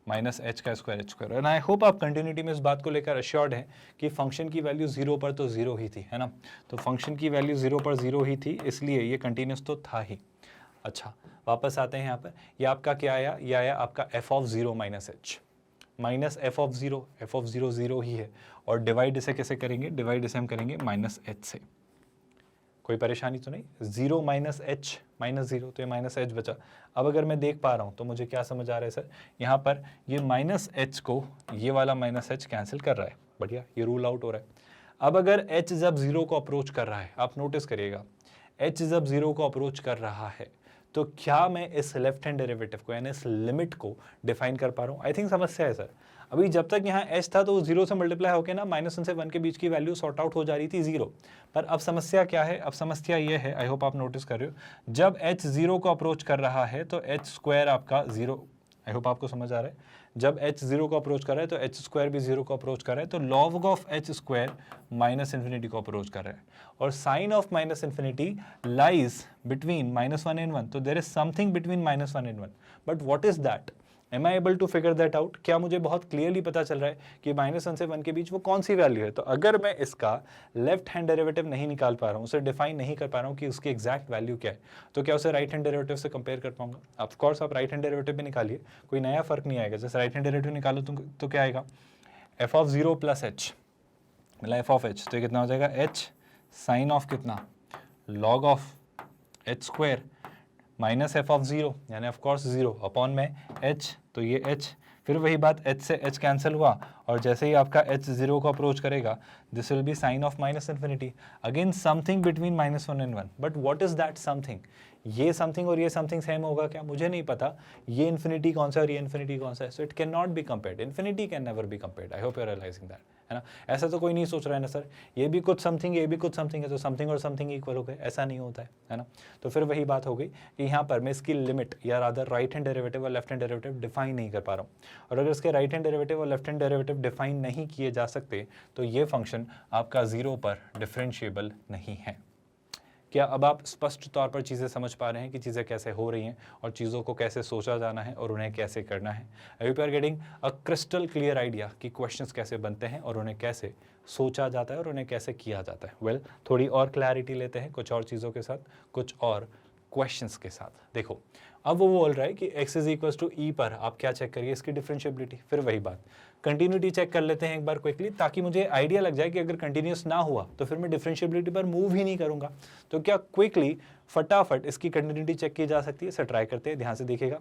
माइनस एच का square H square. And I hope आप कंटिन्यूटी में इस बात को लेकर अश्योर्ड हैं कि फंक्शन की वैल्यू 0 पर तो 0 ही थी, है ना। तो फंक्शन की वैल्यू 0 पर 0 ही थी, इसलिए ये कंटिन्यूस तो था ही। अच्छा, वापस आते हैं यहाँ पर, ये आपका क्या आया, ये आया आपका F of 0 minus h, minus f of 0 0 ही है। और डिवाइड इसे कैसे करेंगे, डिवाइड इसे हम करेंगे माइनस एच से। कोई परेशानी तो नहीं, 0 माइनस एच माइनस 0, तो ये माइनस एच बचा। अब अगर मैं देख पा रहा हूँ तो मुझे क्या समझ आ रहा है सर, यहाँ पर ये माइनस एच को ये वाला माइनस एच कैंसिल कर रहा है, बढ़िया, ये रूल आउट हो रहा है। अब अगर एच जब 0 को अप्रोच कर रहा है, आप नोटिस करिएगा, एच जब 0 को अप्रोच कर रहा है तो क्या मैं इस लेफ्ट हैंड डेरिवेटिव को यानी इस लिमिट को डिफाइन कर पा रहा हूँ। आई थिंक समस्या है सर, अभी जब तक यहाँ एच था तो 0 से मल्टीप्लाई होकर ना -1 से 1 के बीच की वैल्यू सॉर्ट आउट हो जा रही थी 0। पर अब समस्या क्या है, अब समस्या ये है, आई होप आप नोटिस कर रहे हो, जब एच 0 को अप्रोच कर रहा है तो एच स्क्वायर आपका 0, आई होप आपको समझ आ रहा है, जब h 0 को अप्रोच कर रहा है तो h स्क्वायर भी 0 को अप्रोच कर रहा है, तो log of h square minus infinity को अप्रोच कर रहा है, और sine of minus infinity lies between -1 and 1, तो there is something between -1 and 1, but what is that, am I able to figure that out, क्या मुझे बहुत क्लियरली पता चल रहा है कि -1 से 1 के बीच वो कौन सी वैल्यू है। तो अगर मैं इसका लेफ्ट हैंड डेरिवेटिव नहीं निकाल पा रहा हूँ, उसे डिफाइन नहीं कर पा रहा हूँ कि उसकी एग्जैक्ट वैल्यू क्या है, तो क्या उसे राइट हैंड डेरिवेटिव से कंपेयर कर पाऊंगा। ऑफ कोर्स आप राइट हैंड डेरिवेटिव भी निकालिए, कोई नया फर्क नहीं आएगा। जैसे राइट हैंड डेरिवेटिव निकालो तो क्या आएगा, एफ ऑफ 0 प्लस एच मतलब एफ ऑफ एच, तो ये कितना हो जाएगा, एच साइन ऑफ कितना, log of h square minus f of 0 यानी ऑफ कोर्स 0 अपॉन में एच, तो ये h, फिर वही बात h से h कैंसिल हुआ, और जैसे ही आपका h 0 को अप्रोच करेगा this will be sine of minus infinity, again something between -1 and 1, but what is that something, ये समथिंग और ये समथिंग सेम होगा क्या, मुझे नहीं पता, ये इन्फिनिटी कौन सा है और ये इन्फिनिटी कौन सा है, so it can not be compared, infinity can never be compared. I hope you are realizing that, है ना। ऐसा तो कोई नहीं सोच रहा है ना सर, ये भी कुछ समथिंग ये भी कुछ समथिंग है तो समथिंग और समथिंग इक्वल हो गए, ऐसा नहीं होता है ना। तो फिर वही बात हो गई कि यहाँ पर मैं इसकी लिमिट या रादर राइट हैंड डेरिवेटिव और लेफ्ट हैंड डेरिवेटिव डिफाइन नहीं कर पा रहा हूँ, और अगर इसके राइट हैंड डेरिवेटिव और लेफ्ट हैंड डेरिवेटिव डिफाइन नहीं किए जा सकते तो ये फंक्शन आपका 0 पर डिफरेंशिएबल नहीं है। क्या अब आप स्पष्ट तौर पर चीज़ें समझ पा रहे हैं कि चीज़ें कैसे हो रही हैं और चीज़ों को कैसे सोचा जाना है और उन्हें कैसे करना है। I hope you are getting a crystal clear idea कि क्वेश्चंस कैसे बनते हैं और उन्हें कैसे सोचा जाता है और उन्हें कैसे किया जाता है। वेल, थोड़ी और क्लैरिटी लेते हैं कुछ और चीज़ों के साथ, कुछ और क्वेश्चंस के साथ। देखो, अब वो बोल रहा है कि x इज इक्वल टू ई पर आप क्या चेक करिए, इसकी डिफरेंशिएबिलिटी। फिर वही बात, कंटिन्यूटी चेक कर लेते हैं एक बार क्विकली, ताकि मुझे आइडिया लग जाए कि अगर कंटिन्यूस ना हुआ तो फिर मैं डिफरेंशिएबिलिटी पर मूव ही नहीं करूंगा। तो क्या क्विकली फटाफट इसकी कंटिन्यूटी चेक की जा सकती है, सर ट्राई करते हैं, ध्यान से देखिएगा।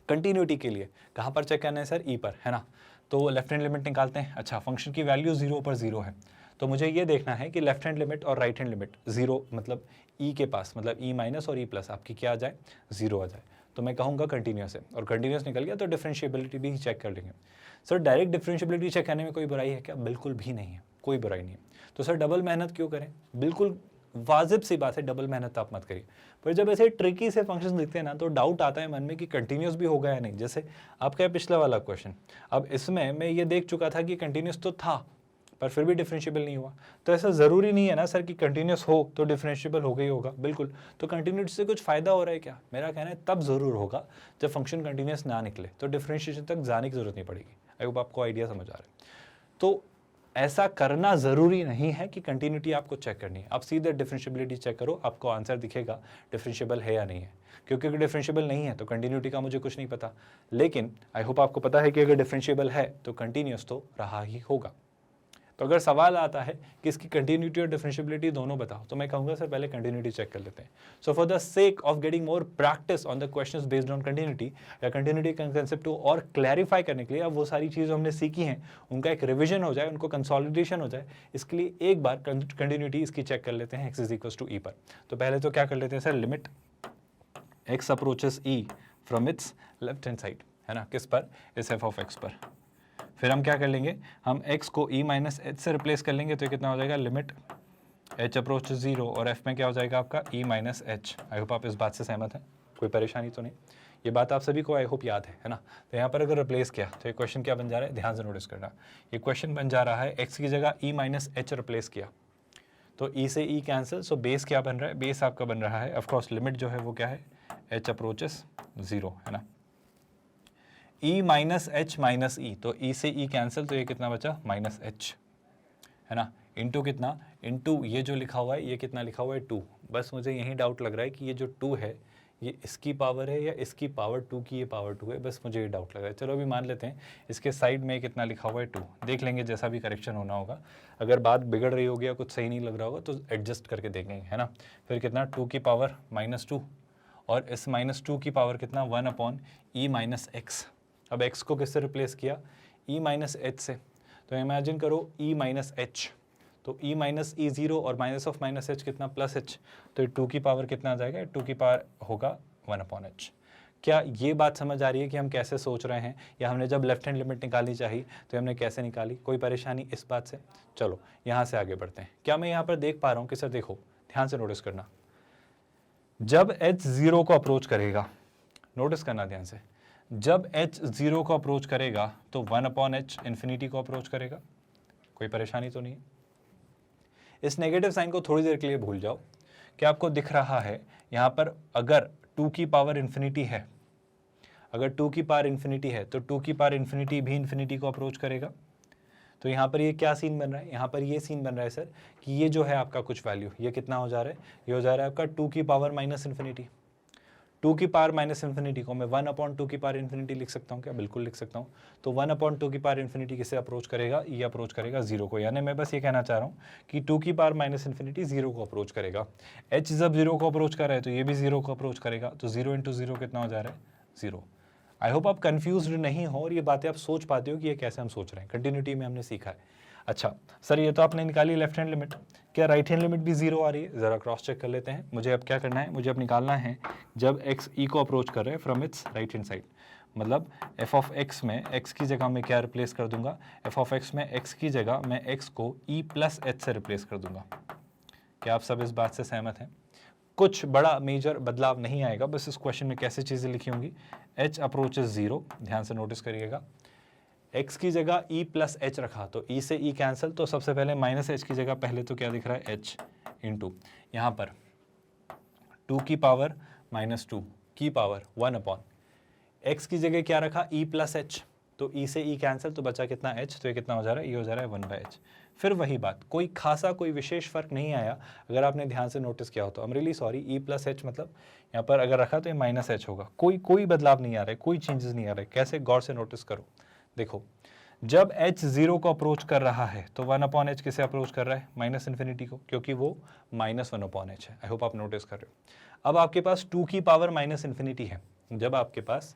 कंटिन्यूटी के लिए कहाँ पर चेक करना है सर, ई पर, है ना। तो लेफ्ट हैंड लिमिट निकालते हैं। अच्छा, फंक्शन की वैल्यू 0 पर 0 है, तो मुझे ये देखना है कि लेफ्ट हैंड लिमिट और राइट हैंड लिमिट 0 मतलब ई के पास, मतलब ई माइनस और ई प्लस आपकी क्या आ जाए, 0 आ जाए, तो मैं कहूँगा कंटिन्यूस है, और कंटिन्यूस निकल गया तो डिफरेंशिएबिलिटी भी चेक कर लेंगे। सर डायरेक्ट डिफरेंशिएबिलिटी चेक करने में कोई बुराई है क्या, बिल्कुल भी नहीं है, कोई बुराई नहीं है। तो सर डबल मेहनत क्यों करें, बिल्कुल वाजिब सी बात है, डबल मेहनत आप मत करिए। पर जब ऐसे ट्रिकी से फंक्शंस दिखते हैं ना तो डाउट आता है मन में कि कंटिन्यूस भी होगा या नहीं। जैसे आपका है पिछला वाला क्वेश्चन, अब इसमें मैं ये देख चुका था कि कंटिन्यूस तो था पर फिर भी डिफरेंशिएबल नहीं हुआ। तो ऐसा ज़रूरी नहीं है ना सर कि कंटिन्यूस हो तो डिफरेंशिएबल हो गई होगा, बिल्कुल। तो कंटिन्यूटी से कुछ फ़ायदा हो रहा है क्या, मेरा कहना है तब ज़रूर होगा जब फंक्शन कंटिन्यूस ना निकले, तो डिफरेंशिएशन तक जाने की ज़रूरत नहीं पड़ेगी। आई होप आपको आइडिया समझ आ रहा है। तो ऐसा करना ज़रूरी नहीं है कि कंटिन्यूटी आपको चेक करनी है, आप सीधे डिफरेंशिएबिलिटी चेक करो, आपको आंसर दिखेगा डिफरेंशिएबल है या नहीं है। क्योंकि अगर डिफरेंशिएबल नहीं है तो कंटिन्यूटी का मुझे कुछ नहीं पता, लेकिन आई होप आपको पता है कि अगर डिफरेंशिएबल है तो कंटिन्यूस तो रहा ही होगा। तो अगर सवाल आता है कि इसकी कंटिन्यूटी और डिफरेंशिएबिलिटी दोनों बताओ, तो मैं कहूँगा सर पहले कंटिन्यूटी चेक कर लेते हैं। So for the sake of getting more practice on the questions based on continuity या कंटिन्यूटी कंसेप्ट को और क्लैरिफाई करने के लिए, अब वो सारी चीज़ें हमने सीखी हैं उनका एक रिविजन हो जाए, उनको कंसोलिडेशन हो जाए, इसके लिए एक बार कंटिन्यूटी इसकी चेक कर लेते हैं x इज इक्वल टू ई पर। तो पहले तो क्या कर लेते हैं sir, limit x approaches e from its left hand side, है ना, किस पर, इस एफ ऑफ x पर। फिर हम क्या कर लेंगे, हम x को e माइनस एच से रिप्लेस कर लेंगे, तो कितना हो जाएगा, लिमिट h अप्रोच 0 और f में क्या हो जाएगा आपका e minus H. I hope आप इस बात से सहमत हैं, कोई परेशानी तो नहीं। ये बात आप सभी को आई होप याद है ना। तो यहाँ पर अगर रिप्लेस किया तो ये क्वेश्चन क्या बन जा रहा है, ध्यान से नोटिस करना। ये क्वेश्चन बन जा रहा है एक्स की जगह ई माइनस एच रिप्लेस किया तो ई से ई कैंसिल, सो बेस क्या बन रहा है, बेस आपका बन रहा है ऑफकोर्स लिमिट जो है वो क्या है, एच अप्रोचेस 0 है ना। ई माइनस एच माइनस ई, तो ई से ई कैंसिल, तो ये कितना बचा माइनस एच है ना, इंटू कितना, इंटू ये जो लिखा हुआ है ये कितना लिखा हुआ है 2। बस मुझे यही डाउट लग रहा है कि ये जो 2 है ये इसकी पावर है या इसकी पावर 2 की ये पावर 2 है, बस मुझे ये डाउट लग रहा है। चलो अभी मान लेते हैं इसके साइड में कितना लिखा हुआ है 2, देख लेंगे जैसा भी करेक्शन होना होगा। अगर बात बिगड़ रही होगी या कुछ सही नहीं लग रहा होगा तो एडजस्ट करके देखेंगे है ना। फिर कितना 2 की पावर -2 और इस -2 की पावर कितना 1 अपॉन ई माइनस एक्स। अब x को किससे रिप्लेस किया, e माइनस एच से, तो इमेजिन करो e माइनस एच, तो e माइनस ई 0 और माइनस ऑफ माइनस एच कितना प्लस एच, तो 2 की पावर कितना आ जाएगा, 2 की पावर होगा 1 अपॉन एच। क्या ये बात समझ आ रही है कि हम कैसे सोच रहे हैं, या हमने जब लेफ्ट हैंड लिमिट निकालनी चाहिए तो हमने कैसे निकाली, कोई परेशानी इस बात से। चलो यहाँ से आगे बढ़ते हैं। क्या मैं यहाँ पर देख पा रहा हूँ कि सर देखो ध्यान से नोटिस करना, जब h 0 को अप्रोच करेगा, नोटिस करना ध्यान से, जब h 0 को अप्रोच करेगा तो 1 अपॉन एच इन्फिनिटी को अप्रोच करेगा, कोई परेशानी तो नहीं है। इस नेगेटिव साइन को थोड़ी देर के लिए भूल जाओ। क्या आपको दिख रहा है यहाँ पर अगर 2 की पावर इन्फिनिटी है, अगर 2 की पावर इन्फिनिटी है तो 2 की पावर इन्फिनिटी भी इन्फिनिटी को अप्रोच करेगा। तो यहाँ पर ये क्या सीन बन रहा है, यहाँ पर ये सीन बन रहा है सर कि ये जो है आपका कुछ वैल्यू ये कितना हो जा रहा है, ये हो जा रहा है आपका 2 की पावर माइनस इन्फिनिटी। 2 की पावर माइनस इन्फिनिटी को मैं 1 अपॉन 2 की पावर इन्फिनिटी लिख सकता हूँ क्या, बिल्कुल लिख सकता हूँ। तो 1 अपॉन 2 की पावर इन्फिनिटी किसे अप्रोच करेगा, ये अप्रोच करेगा 0 को। यानी मैं बस ये कहना चाह रहा हूँ कि 2 की पावर माइनस इन्फिनिटी 0 को अप्रोच करेगा। h जब 0 को अप्रोच कर रहा है तो ये भी 0 को अप्रोच करेगा, तो 0 इंटू 0 कितना हो जा रहा है 0। आई होप आप कन्फ्यूज नहीं हो और ये बातें आप सोच पाते हो कि ये कैसे हम सोच रहे हैं, कंटिन्यूटी में हमने सीखा है। अच्छा सर ये तो आपने निकाली लेफ्ट हैंड लिमिट, क्या राइट हैंड लिमिट भी 0 आ रही है, ज़रा क्रॉस चेक कर लेते हैं। मुझे अब क्या करना है, मुझे अब निकालना है जब x e को अप्रोच कर रहे हैं from its right hand side, मतलब f ऑफ x में x की जगह मैं क्या रिप्लेस कर दूंगा, f ऑफ x में x की जगह मैं x को e प्लस एच से रिप्लेस कर दूंगा। क्या आप सब इस बात से सहमत हैं? कुछ बड़ा मेजर बदलाव नहीं आएगा, बस इस क्वेश्चन में कैसे चीज़ें लिखी होंगी, h अप्रोचेस 0, ध्यान से नोटिस करिएगा, x की जगह e प्लस एच रखा तो e से e कैंसिल, तो सबसे पहले माइनस एच की जगह पहले तो क्या दिख रहा है h इंटू यहाँ पर 2 की पावर -2 की पावर 1 अपॉन x की जगह क्या रखा e प्लस एच, तो e से e कैंसिल, तो बचा कितना h, तो ये कितना हो जा रहा है, ये हो जा रहा है 1 बाई एच। फिर वही बात, कोई खासा कोई विशेष फर्क नहीं आया अगर आपने ध्यान से नोटिस किया हो तो। I am really sorry, e plus H मतलब यहाँ पर अगर रखा तो ये माइनस एच होगा, कोई बदलाव नहीं आ रहा है, कोई चेंजेस नहीं आ रहे। कैसे, गौर से नोटिस करो, देखो जब h 0 को अप्रोच कर रहा है तो 1 अपॉन एच किसे अप्रोच कर रहा है, माइनस इन्फिनिटी को, क्योंकि वो -1 अपॉन एच है। आई होप आप नोटिस कर रहे हो। अब आपके पास 2 की पावर माइनस इन्फिनिटी है, जब आपके पास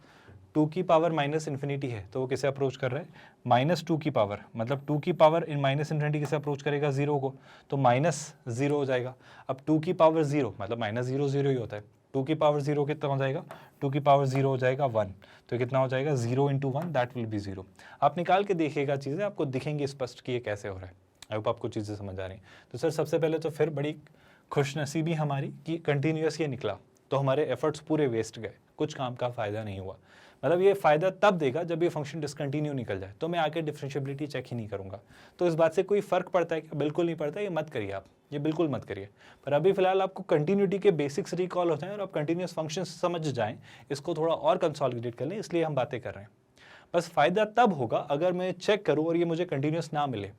2 की पावर माइनस इन्फिनिटी है तो वो किसे अप्रोच कर रहा है, -2 की पावर, मतलब 2 की पावर इन माइनस इन्फिनिटी किसे अप्रोच करेगा, 0 को, तो -0 हो जाएगा। अब 2 की पावर 0 मतलब -0 0 ही होता है, 2 की पावर 0 कितना हो जाएगा, 2 की पावर 0 हो जाएगा 1, तो कितना हो जाएगा 0 इंटू 1 दैट विल बी 0। आप निकाल के देखिएगा चीज़ें, आपको दिखेंगी स्पष्ट कि ये कैसे हो रहा है। आई होप आपको चीज़ें समझ आ रही हैं। तो सर सबसे पहले तो फिर बड़ी खुशनसीबी हमारी कि कंटिन्यूस ये निकला, तो हमारे एफर्ट्स पूरे वेस्ट गए, कुछ काम का फ़ायदा नहीं हुआ। मतलब ये फ़ायदा तब देगा जब ये फंक्शन डिसकंटिन्यू निकल जाए, तो मैं आके डिफरेंशिएबिलिटी चेक ही नहीं करूँगा। तो इस बात से कोई फ़र्क पड़ता है क्या, बिल्कुल नहीं पड़ता, ये मत करिए आप, ये बिल्कुल मत करिए। पर अभी फिलहाल आपको कंटिन्यूटी के बेसिक्स रिकॉल हो जाएं और आप कंटिन्यूस फंक्शन समझ जाएं, इसको थोड़ा और कंसोलिडेट कर लें, इसलिए हम बातें कर रहे हैं। बस फ़ायदा तब होगा अगर मैं चेक करूँ और ये मुझे कंटिन्यूस ना मिले,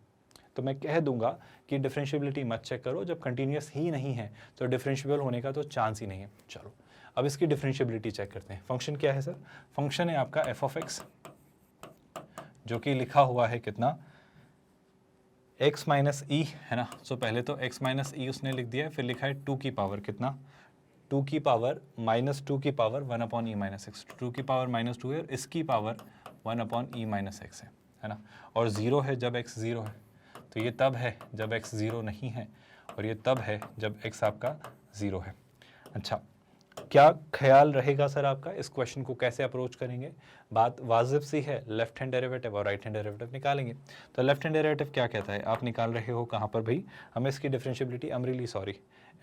तो मैं कह दूंगा कि डिफरेंशिएबिलिटी मत चेक करो, जब कंटिन्यूस ही नहीं है तो डिफरेंशिएबल होने का तो चांस ही नहीं है। चलो अब इसकी डिफरेंशिएबिलिटी चेक करते हैं। फंक्शन क्या है सर, फंक्शन है आपका f ऑफ x, जो कि लिखा हुआ है कितना, x माइनस ई है ना। सो पहले तो x माइनस ई उसने लिख दिया है, फिर लिखा है 2 की पावर कितना, 2 की पावर -2 की power 1 upon E minus x, 2 की पावर -2 है और इसकी power 1 upon E minus x है ना। और 0 है जब x 0 है, तो ये तब है जब x 0 नहीं है, और ये तब है जब x आपका 0 है। अच्छा, क्या ख्याल रहेगा सर आपका, इस क्वेश्चन को कैसे अप्रोच करेंगे? बात वाजिब सी है, लेफ्ट हैंड डेरिवेटिव और राइट हैंड डेरिवेटिव निकालेंगे। तो लेफ्ट हैंड डेरिवेटिव क्या कहता है, आप निकाल रहे हो कहाँ पर भाई, हमें इसकी differentiability, I am really sorry,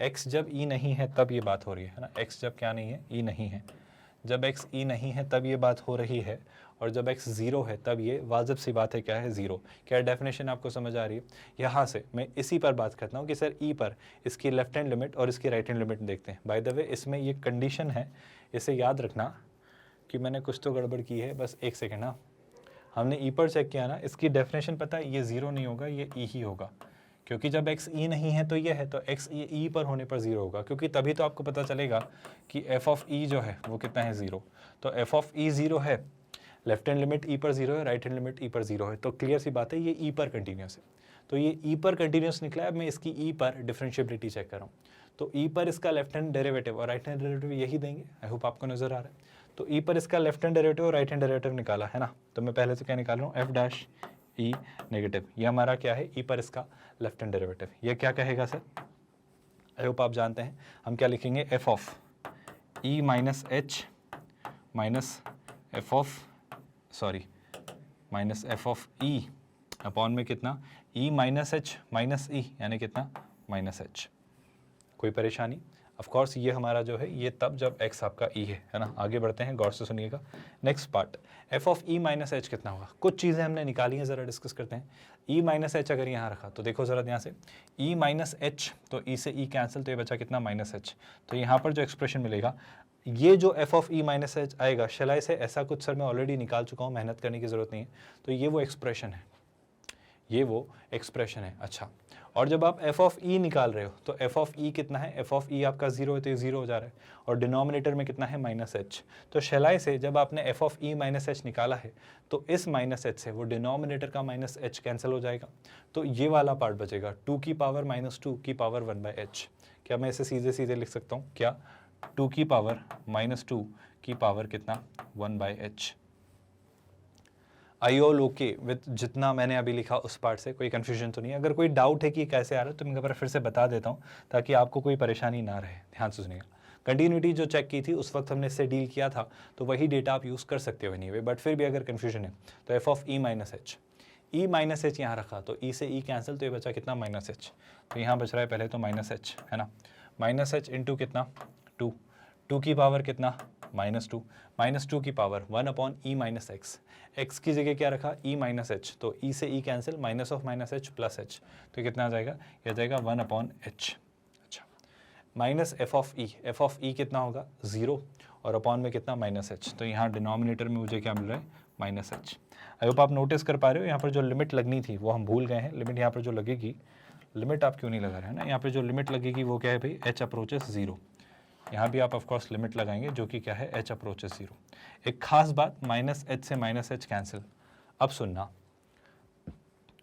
x जब e नहीं है तब ये बात हो रही है ना, x जब क्या नहीं है, e नहीं है, जब x e नहीं है तब ये बात हो रही है, और जब x 0 है तब ये वाजिब सी बात है क्या है, 0। क्या डेफिनेशन आपको समझ आ रही है? यहाँ से मैं इसी पर बात करता हूँ कि सर e पर इसकी लेफ्ट हैंड लिमिट और इसकी राइट हैंड लिमिट देखते हैं। बाय द वे इसमें ये कंडीशन है, इसे याद रखना कि मैंने कुछ तो गड़बड़ की है, बस एक सेकेंड ना। हमने e पर चेक किया ना, इसकी डेफिनेशन पता है, ये 0 नहीं होगा, ये e ही होगा, क्योंकि जब x e नहीं है तो ये है, तो x e पर होने पर 0 होगा, क्योंकि तभी तो आपको पता चलेगा कि f ऑफ e जो है वो कितना है, 0। तो f ऑफ e 0 है, लेफ्ट हैंड लिमिट e पर 0 है, राइट हैंड लिमिट e पर 0 है, तो क्लियर सी बात है ये e पर कंटिन्यूस है। तो ये e पर कंटिन्यूस निकला है। अब मैं इसकी e पर डिफरेंशिएबिलिटी चेक कर रहा हूँ, तो e पर इसका लेफ्ट हैंड डेरिवेटिव और राइट हैंड डेरिवेटिव यही देंगे। आई होप आपको नजर आ रहा है। तो e पर इसका लेफ्ट हैंड डेरिवेटिव और राइट हैंड डेरिवेटिव निकाला है ना, तो मैं पहले से क्या निकाल रहा हूँ, f डैश e नेगेटिव, ये हमारा क्या है, e पर इसका लेफ्ट हैंड डेरिवेटिव। ये क्या कहेगा सर? आई होप आप जानते हैं, हम क्या लिखेंगे, f of e minus h minus f of minus f of e upon में कितना, e minus h minus e, यानी कितना, माइनस h। कोई परेशानी? ऑफ कोर्स ये हमारा जो है ये तब जब x आपका e है ना। आगे बढ़ते हैं, गौर से सुनिएगा। Next part, f of e minus h कितना होगा? कुछ चीज़ें हमने निकाली हैं, ज़रा डिस्कस करते हैं। e माइनस h अगर यहाँ रखा तो देखो ज़रा यहाँ से, e माइनस h, तो e से e कैंसिल, तो ये बचा कितना, माइनस h। तो यहाँ पर जो एक्सप्रेशन मिलेगा, ये जो f of e minus h आएगा, शलाई से ऐसा कुछ सर मैं ऑलरेडी निकाल चुका हूँ, मेहनत करने की ज़रूरत नहीं है। तो ये वो एक्सप्रेशन है, ये वो एक्सप्रेशन है। अच्छा, और जब आप f ऑफ e निकाल रहे हो तो f ऑफ e कितना है, f ऑफ e आपका 0 है तो ये 0 हो जा रहा है, और डिनोमिनेटर में कितना है, माइनस h। तो शलाई से जब आपने f of e minus h निकाला है तो इस माइनस h से वो डिनोमिनेटर का माइनस h कैंसिल हो जाएगा, तो ये वाला पार्ट बचेगा, 2 की पावर माइनस 2 की पावर 1/h। क्या मैं इसे सीधे सीधे लिख सकता हूँ क्या, 2 की पावर माइनस 2 की पावर कितना, 1/h। I all okay with जितना मैंने अभी लिखा उस पार्ट से? कोई कन्फ्यूजन तो नहीं है? अगर कोई डाउट है कि कैसे आ रहा है तो मैं एक बार फिर से बता देता हूँ ताकि आपको कोई परेशानी ना रहे। ध्यान से सुनिएगा, कंटिन्यूटी जो चेक की थी उस वक्त हमने इससे डील किया था, तो वही डेटा आप यूज़ कर सकते हो एनीवे, बट फिर भी अगर कन्फ्यूजन है तो F of E minus H, E minus H यहाँ रखा तो ई से ई कैंसिल, तो ये बचा कितना, माइनस एच। तो यहाँ बच रहा है पहले तो माइनस एच है ना, माइनस एच इंटू कितना, 2, 2 की पावर कितना, माइनस टू की power 1 upon E minus x, x की जगह क्या रखा, ई माइनस एच, तो ई से ई cancel, minus of minus H plus H, तो कितना आ जाएगा, यह जाएगा 1 अपॉन एच। अच्छा, माइनस एफ ऑफ ई कितना होगा, 0, और अपॉन में कितना, माइनस एच, तो यहाँ डिनोमिनेटर में मुझे क्या मिल रहा है, माइनस एच। आई होप आप नोटिस कर पा रहे हो, यहाँ पर जो लिमिट लगनी थी वो हम भूल गए हैं। लिमिट यहाँ पर जो लगेगी, लिमिट आप क्यों नहीं लगा रहे हैं ना, यहाँ पर जो लिमिट लगेगी वो क्या है भाई, एच अप्रोचेस 0। यहाँ भी आप ऑफकोर्स लिमिट लगाएंगे जो कि क्या है, h अप्रोचेस 0। एक खास बात, माइनस एच से माइनस एच कैंसिल। अब सुनना,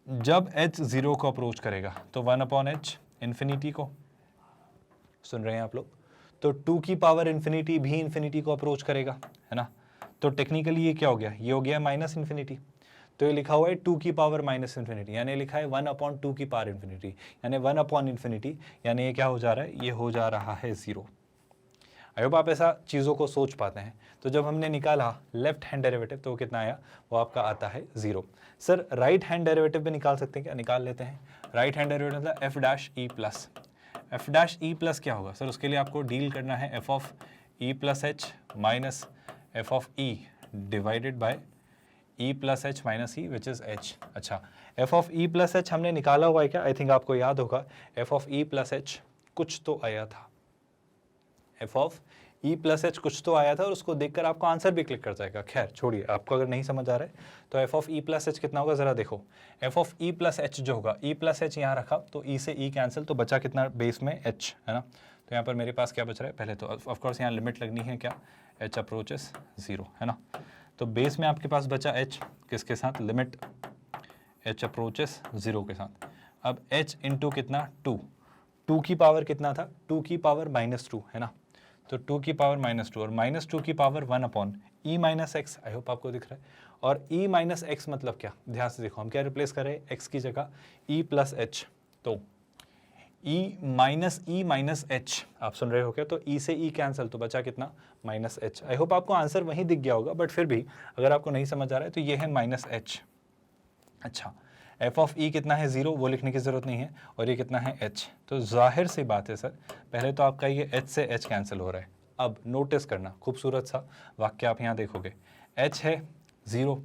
जब h 0 को अप्रोच करेगा तो 1 अपॉन एच इन्फिनिटी को, सुन रहे हैं आप लोग, तो 2 की पावर इन्फिनिटी भी इन्फिनिटी को अप्रोच करेगा, है ना। तो टेक्निकली ये क्या हो गया, ये हो गया माइनस इन्फिनिटी, तो ये लिखा हुआ है 2 की पावर माइनस इन्फिनिटी, यानी लिखा है 1 अपॉन 2 की पावर इन्फिनिटी, यानी 1 अपॉन इन्फिनिटी, यानी ये क्या हो जा रहा है, ये हो जा रहा है 0। आई होप आप ऐसा चीज़ों को सोच पाते हैं। तो जब हमने निकाला लेफ्ट हैंड डेरिवेटिव तो वो कितना आया, वो आपका आता है 0। सर राइट हैंड डेरिवेटिव भी निकाल सकते हैं क्या, निकाल लेते हैं। राइट हैंड डेरिवेटिव मतलब f dash e plus, f dash e plus क्या होगा सर, उसके लिए आपको डील करना है f of e plus h minus f of e divided by e plus h minus e which is h. अच्छा, f of e plus h हमने निकाला हुआ है क्या, आई थिंक आपको याद होगा, F of e plus H कुछ तो आया था, F of e plus H कुछ तो आया था, और उसको देखकर आपको आंसर भी क्लिक कर जाएगा। खैर छोड़िए, आपको अगर नहीं समझ आ रहा है तो F of e plus H कितना होगा, ज़रा देखो, F of e plus H जो होगा, ई प्लस एच यहाँ रखा तो ई से ई कैंसिल, तो बचा कितना बेस में एच, है ना। तो यहाँ पर मेरे पास क्या बच रहा है, पहले तो ऑफकोर्स यहाँ लिमिट लगनी है क्या, एच अप्रोचेस 0, है ना। तो बेस में आपके पास बचा एच, किसके साथ, लिमिट एच अप्रोचेस 0 के साथ। अब एच इंटू कितना, 2, 2 की पावर कितना था, 2 की पावर माइनस 2, है ना। तो 2 की पावर माइनस 2 और माइनस 2 की power 1 upon E minus x. आई होप आपको दिख रहा है। और ई माइनस एक्स मतलब क्या, ध्यान से देखो, हम क्या रिप्लेस कर रहे हैं, एक्स की जगह ई प्लस एच, तो ई माइनस एच, आप सुन रहे हो क्या, तो ई से ई कैंसिल, तो बचा कितना, माइनस एच। आई होप आपको आंसर वहीं दिख गया होगा, बट फिर भी अगर आपको नहीं समझ आ रहा है तो ये है माइनस एच। अच्छा, एफ ऑफ ई कितना है, 0, वो लिखने की ज़रूरत नहीं है, और ये कितना है, h। तो जाहिर सी बात है सर, पहले तो आपका ये h से h कैंसिल हो रहा है, अब नोटिस करना, खूबसूरत सा वाक्य आप यहाँ देखोगे, h है 0,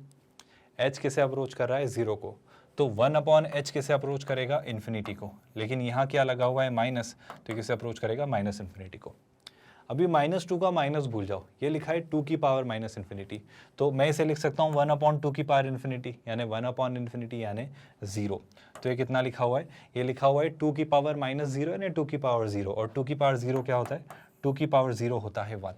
h किसे अप्रोच कर रहा है 0 को, तो 1/h किसे अप्रोच करेगा इन्फिनिटी को, लेकिन यहाँ क्या लगा हुआ है माइनस, तो किसे अप्रोच करेगा माइनस इन्फिनिटी को। अभी -2 का माइनस भूल जाओ, ये लिखा है 2 की पावर माइनस इन्फिनिटी, तो मैं इसे लिख सकता हूँ 1/2 की पावर इन्फिनिटी, यानी 1/∞ यानी 0। तो ये कितना लिखा हुआ है, ये लिखा हुआ है 2 की पावर -0 यानी 2 की पावर 0, और 2 की पावर 0 क्या होता है, 2 की पावर 0 होता है 1।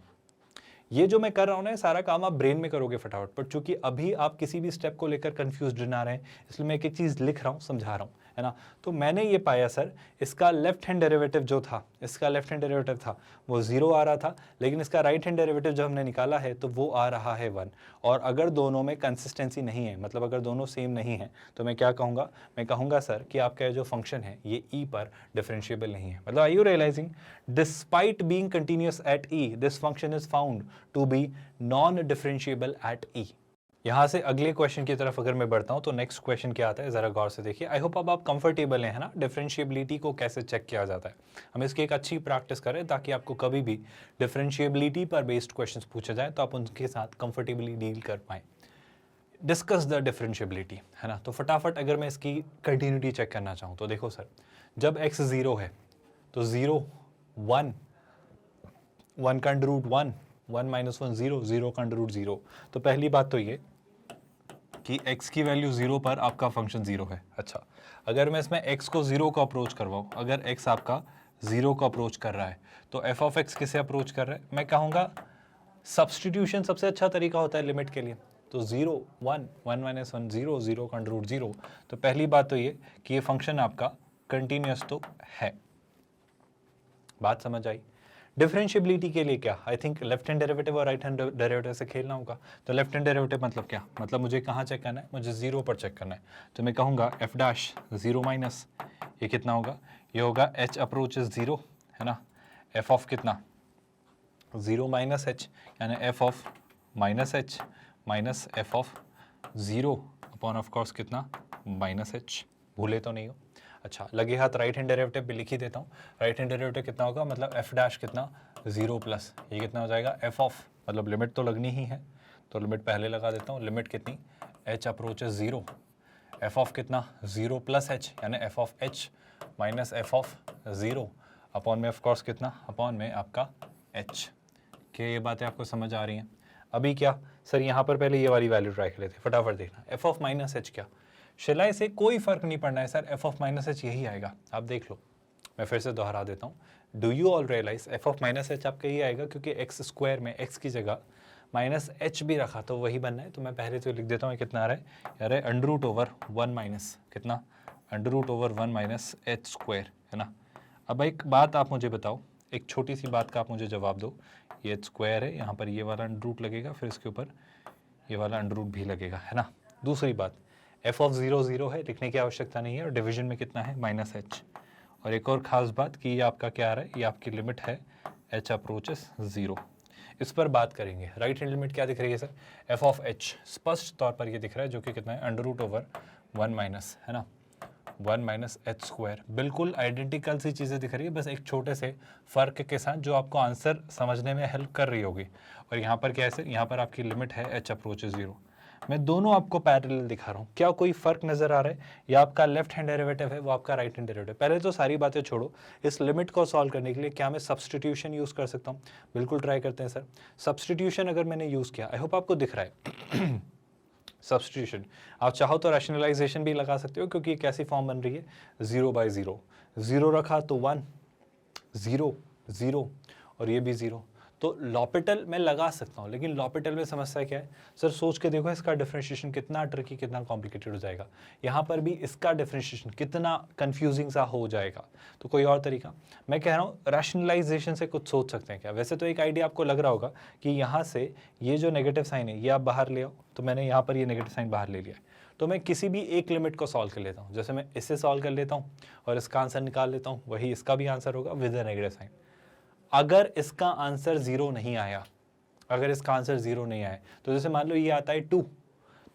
ये जो मैं कर रहा हूँ ना, ये सारा काम आप ब्रेन में करोगे फटाफट, पर चूंकि अभी आप किसी भी स्टेप को लेकर कंफ्यूज ना रहे, इसलिए मैं एक एक चीज़ लिख रहा हूँ, समझा रहा हूँ, है ना। तो मैंने ये पाया सर, इसका लेफ्ट हैंड डेरिवेटिव जो था, इसका लेफ्ट हैंड डेरिवेटिव था वो 0 आ रहा था, लेकिन इसका राइट हैंड डेरिवेटिव जो हमने निकाला है तो वो आ रहा है 1। और अगर दोनों में कंसिस्टेंसी नहीं है, मतलब अगर दोनों सेम नहीं है, तो मैं क्या कहूँगा, मैं कहूँगा सर कि आपका जो फंक्शन है ये ई पर डिफरेंशिएबल नहीं है। मतलब are you realising, despite being continuous at e, this function is found to be non differentiable at e. यहाँ से अगले क्वेश्चन की तरफ अगर मैं बढ़ता हूँ, तो नेक्स्ट क्वेश्चन क्या आता है, जरा गौर से देखिए। आई होप अब आप कंफर्टेबल हैं, है ना, डिफरेंशिएबिलिटी को कैसे चेक किया जाता है। हम इसकी एक अच्छी प्रैक्टिस करें ताकि आपको कभी भी डिफरेंशिएबिलिटी पर बेस्ड क्वेश्चंस पूछे जाए तो आप उनके साथ कंफर्टेबली डील कर पाएँ। डिस्कस द डिफरेंशिएबिलिटी, है ना। तो फटाफट अगर मैं इसकी कंटिन्यूटी चेक करना चाहूँ तो देखो सर, जब x 0 है तो 0 1, 1 का अंडर रूट 1, 1 - 1 0, 0 का अंडर रूट 0। तो पहली बात तो ये कि x की वैल्यू 0 पर आपका फंक्शन 0 है। अच्छा, अगर मैं इसमें x को 0 को अप्रोच करवाऊँ, अगर x आपका 0 को अप्रोच कर रहा है तो f ऑफ x किसे अप्रोच कर रहा है, मैं कहूँगा सब्सटीट्यूशन सबसे अच्छा तरीका होता है लिमिट के लिए। तो 0 1, 1 - 1 0, 0 का अंडर रूट 0। तो पहली बात तो ये कि ये फंक्शन आपका कंटिन्यूअस तो है। बात समझ आई। डिफरेंशिएबिलिटी के लिए क्या, I think left hand derivative और राइट हैंड डेरिवेटिव से खेलना होगा। तो लेफ्ट हैंड डेरिवेटिव मतलब क्या, मतलब मुझे कहाँ चेक करना है, मुझे 0 पर चेक करना है। तो मैं कहूँगा f डैश 0 माइनस, ये कितना होगा, ये होगा h अप्रोच 0, है ना, f ऑफ कितना 0 माइनस h, यानी f of minus h minus f of 0 upon of course कितना माइनस h, भूले तो नहीं हो। अच्छा, लगे हाथ राइट हैंड डेरिवेटिव भी लिख ही देता हूँ। राइट हैंड डेरिवेटिव कितना होगा, मतलब f डैश कितना 0 प्लस, ये कितना हो जाएगा f ऑफ, मतलब लिमिट तो लगनी ही है, तो लिमिट पहले लगा देता हूँ। लिमिट कितनी, h अप्रोचेस 0, f ऑफ कितना 0 प्लस h, यानी f of h minus f of 0 upon में ऑफ कोर्स कितना, अपॉन में आपका h। क्या ये बातें आपको समझ आ रही हैं। अभी क्या सर, यहाँ पर पहले ये वाली वैल्यू ट्राई कर लेते हैं, फटाफट देखना। f ऑफ माइनस h क्या, शिलाई से कोई फर्क नहीं पड़ना है sir, f of minus h यही आएगा, आप देख लो। मैं फिर से दोहरा देता हूँ, do you all realize f of minus h आपका यही आएगा, क्योंकि x स्क्वायर में x की जगह माइनस h भी रखा तो वही बनना है। तो मैं पहले तो लिख देता हूँ, कितना आ रहा है यार, अंडर रूट ओवर 1 माइनस कितना, under root over 1 minus h square, है ना। अब एक बात आप मुझे बताओ, एक छोटी सी बात का आप मुझे जवाब दो। ये h स्क्वायर है, यहाँ पर ये वाला अंडर रूट लगेगा, फिर इसके ऊपर ये वाला अंडर रूट भी लगेगा, है ना। दूसरी बात, f ऑफ 0 0 है, लिखने की आवश्यकता नहीं है, और डिवीजन में कितना है माइनस h। और एक और ख़ास बात कि ये आपका क्या आ रहा है, ये आपकी लिमिट है h अप्रोचेस 0। इस पर बात करेंगे। राइट हैंड लिमिट क्या दिख रही है सर, f ऑफ h स्पष्ट तौर पर ये दिख रहा है, जो कि कितना है अंडर रूट ओवर 1 माइनस, है ना, 1 माइनस h स्क्वायर। बिल्कुल आइडेंटिकल सी चीज़ें दिख रही है, बस एक छोटे से फ़र्क के साथ जो आपको आंसर समझने में हेल्प कर रही होगी। और यहाँ पर क्या है सर, यहाँ पर आपकी लिमिट है h अप्रोचेस 0। मैं दोनों आपको पैरेलल दिखा रहा हूँ, क्या कोई फर्क नजर आ रहा है, या आपका लेफ्ट हैंड डेरिवेटिव है वो आपका राइट हैंड डेरिवेटिव। पहले तो सारी बातें छोड़ो, इस लिमिट को सॉल्व करने के लिए क्या मैं सब्सटीट्यूशन यूज़ कर सकता हूँ, बिल्कुल ट्राई करते हैं सर। सब्सटीट्यूशन अगर मैंने यूज़ किया, आई होप आपको दिख रहा है सब्सटीट्यूशन, आप चाहो तो रैशनलाइजेशन भी लगा सकते हो, क्योंकि एक ऐसी फॉर्म बन रही है 0/0, 0 रखा तो 1 0 0 और ये भी 0, तो लॉपिटल मैं लगा सकता हूँ। लेकिन लॉपिटल में समस्या क्या है सर, सोच के देखो, इसका डिफरेंशिएशन कितना ट्रिकी, कितना कॉम्प्लिकेटेड हो जाएगा। यहाँ पर भी इसका डिफरेंशिएशन कितना कंफ्यूजिंग सा हो जाएगा। तो कोई और तरीका, मैं कह रहा हूँ रैशनलाइजेशन से कुछ सोच सकते हैं क्या। वैसे तो एक आइडिया आपको लग रहा होगा कि यहाँ से ये जो नेगेटिव साइन है ये आप बाहर ले आओ, तो मैंने यहाँ पर ये नेगेटिव साइन बाहर ले लिया है, तो मैं किसी भी एक लिमिट को सॉल्व कर लेता हूँ। जैसे मैं इससे सॉल्व कर लेता हूँ और इसका आंसर निकाल लेता हूँ, वही इसका भी आंसर होगा विद द नेगेटिव साइन। अगर इसका आंसर 0 नहीं आया, अगर इसका आंसर 0 नहीं आया, तो जैसे मान लो ये आता है 2,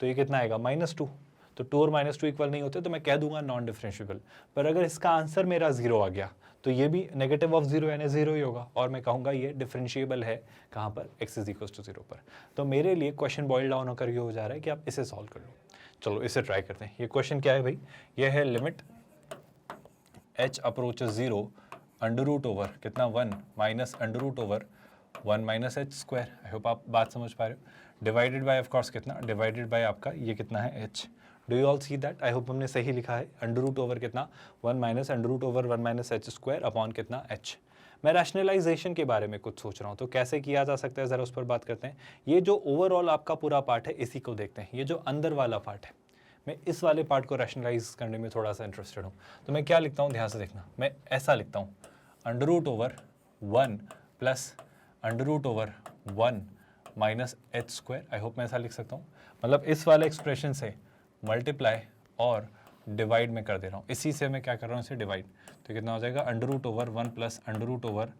तो ये कितना आएगा -2। तो 2 और -2 इक्वल नहीं होते तो मैं कह दूंगा नॉन डिफरेंशिएबल। पर अगर इसका आंसर मेरा 0 आ गया तो ये भी नेगेटिव ऑफ 0 यानी 0 ही होगा और मैं कहूँगा ये डिफरेंशिएबल है कहाँ पर, x इज इक्वल टू 0 पर। तो मेरे लिए क्वेश्चन बॉइल डाउन होकर ये हो जा रहा है कि आप इसे सॉल्व कर लो। चलो इसे ट्राई करते हैं। ये क्वेश्चन क्या है भाई, ये है limit h approaches 0 under root over कितना 1 minus under root over 1 minus h square. I hope आप बात समझ पा रहे हो। डिवाइडेड बाय ऑफ कोर्स कितना, डिवाइडेड बाय आपका ये कितना है h। Do you all see that? I hope हमने सही लिखा है। अंडर रूट ओवर कितना 1 minus under root over 1 minus h square upon कितना h। मैं रैशनलाइजेशन के बारे में कुछ सोच रहा हूँ, तो कैसे किया जा सकता है ज़रा उस पर बात करते हैं। ये जो ओवरऑल आपका पूरा पार्ट है इसी को देखते हैं। ये जो अंदर वाला पार्ट है, मैं इस वाले पार्ट को रैशनलाइज करने में थोड़ा सा इंटरेस्टेड हूँ। तो मैं क्या लिखता हूँ, ध्यान से देखना। मैं ऐसा लिखता हूँ, under root over 1 plus under root over 1 minus h square. I hope मैं ऐसा लिख सकता हूँ। मतलब इस वाले एक्सप्रेशन से मल्टीप्लाई और डिवाइड में कर दे रहा हूँ। इसी से मैं क्या कर रहा हूँ, इसे डिवाइड। तो कितना हो जाएगा, under root over 1 plus under root over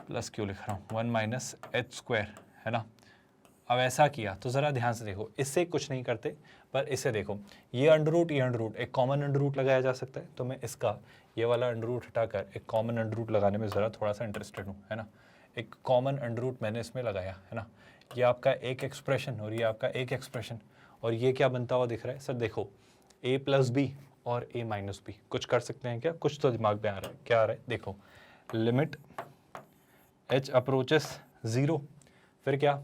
plus क्यों लिख रहा हूँ 1 माइनस एच स्क्वायर, है ना। अब ऐसा किया तो ज़रा ध्यान से देखो, इससे कुछ नहीं करते पर इसे देखो, ये अंडर रूट एक कॉमन अंडर रूट लगाया जा सकता है। तो मैं इसका ये वाला अंडर रूट हटाकर एक कॉमन अंडर रूट लगाने में ज़रा थोड़ा सा इंटरेस्टेड हूँ, है ना। एक कॉमन अंडर रूट मैंने इसमें लगाया, है ना। ये आपका एक एक्सप्रेशन और ये आपका एक एक्सप्रेशन, और ये क्या बनता हुआ दिख रहा है सर, देखो a प्लस बी और a माइनस बी। कुछ कर सकते हैं क्या, कुछ तो दिमाग में आ रहा है। क्या आ रहा है, देखो लिमिट h अप्रोचेस 0, फिर क्या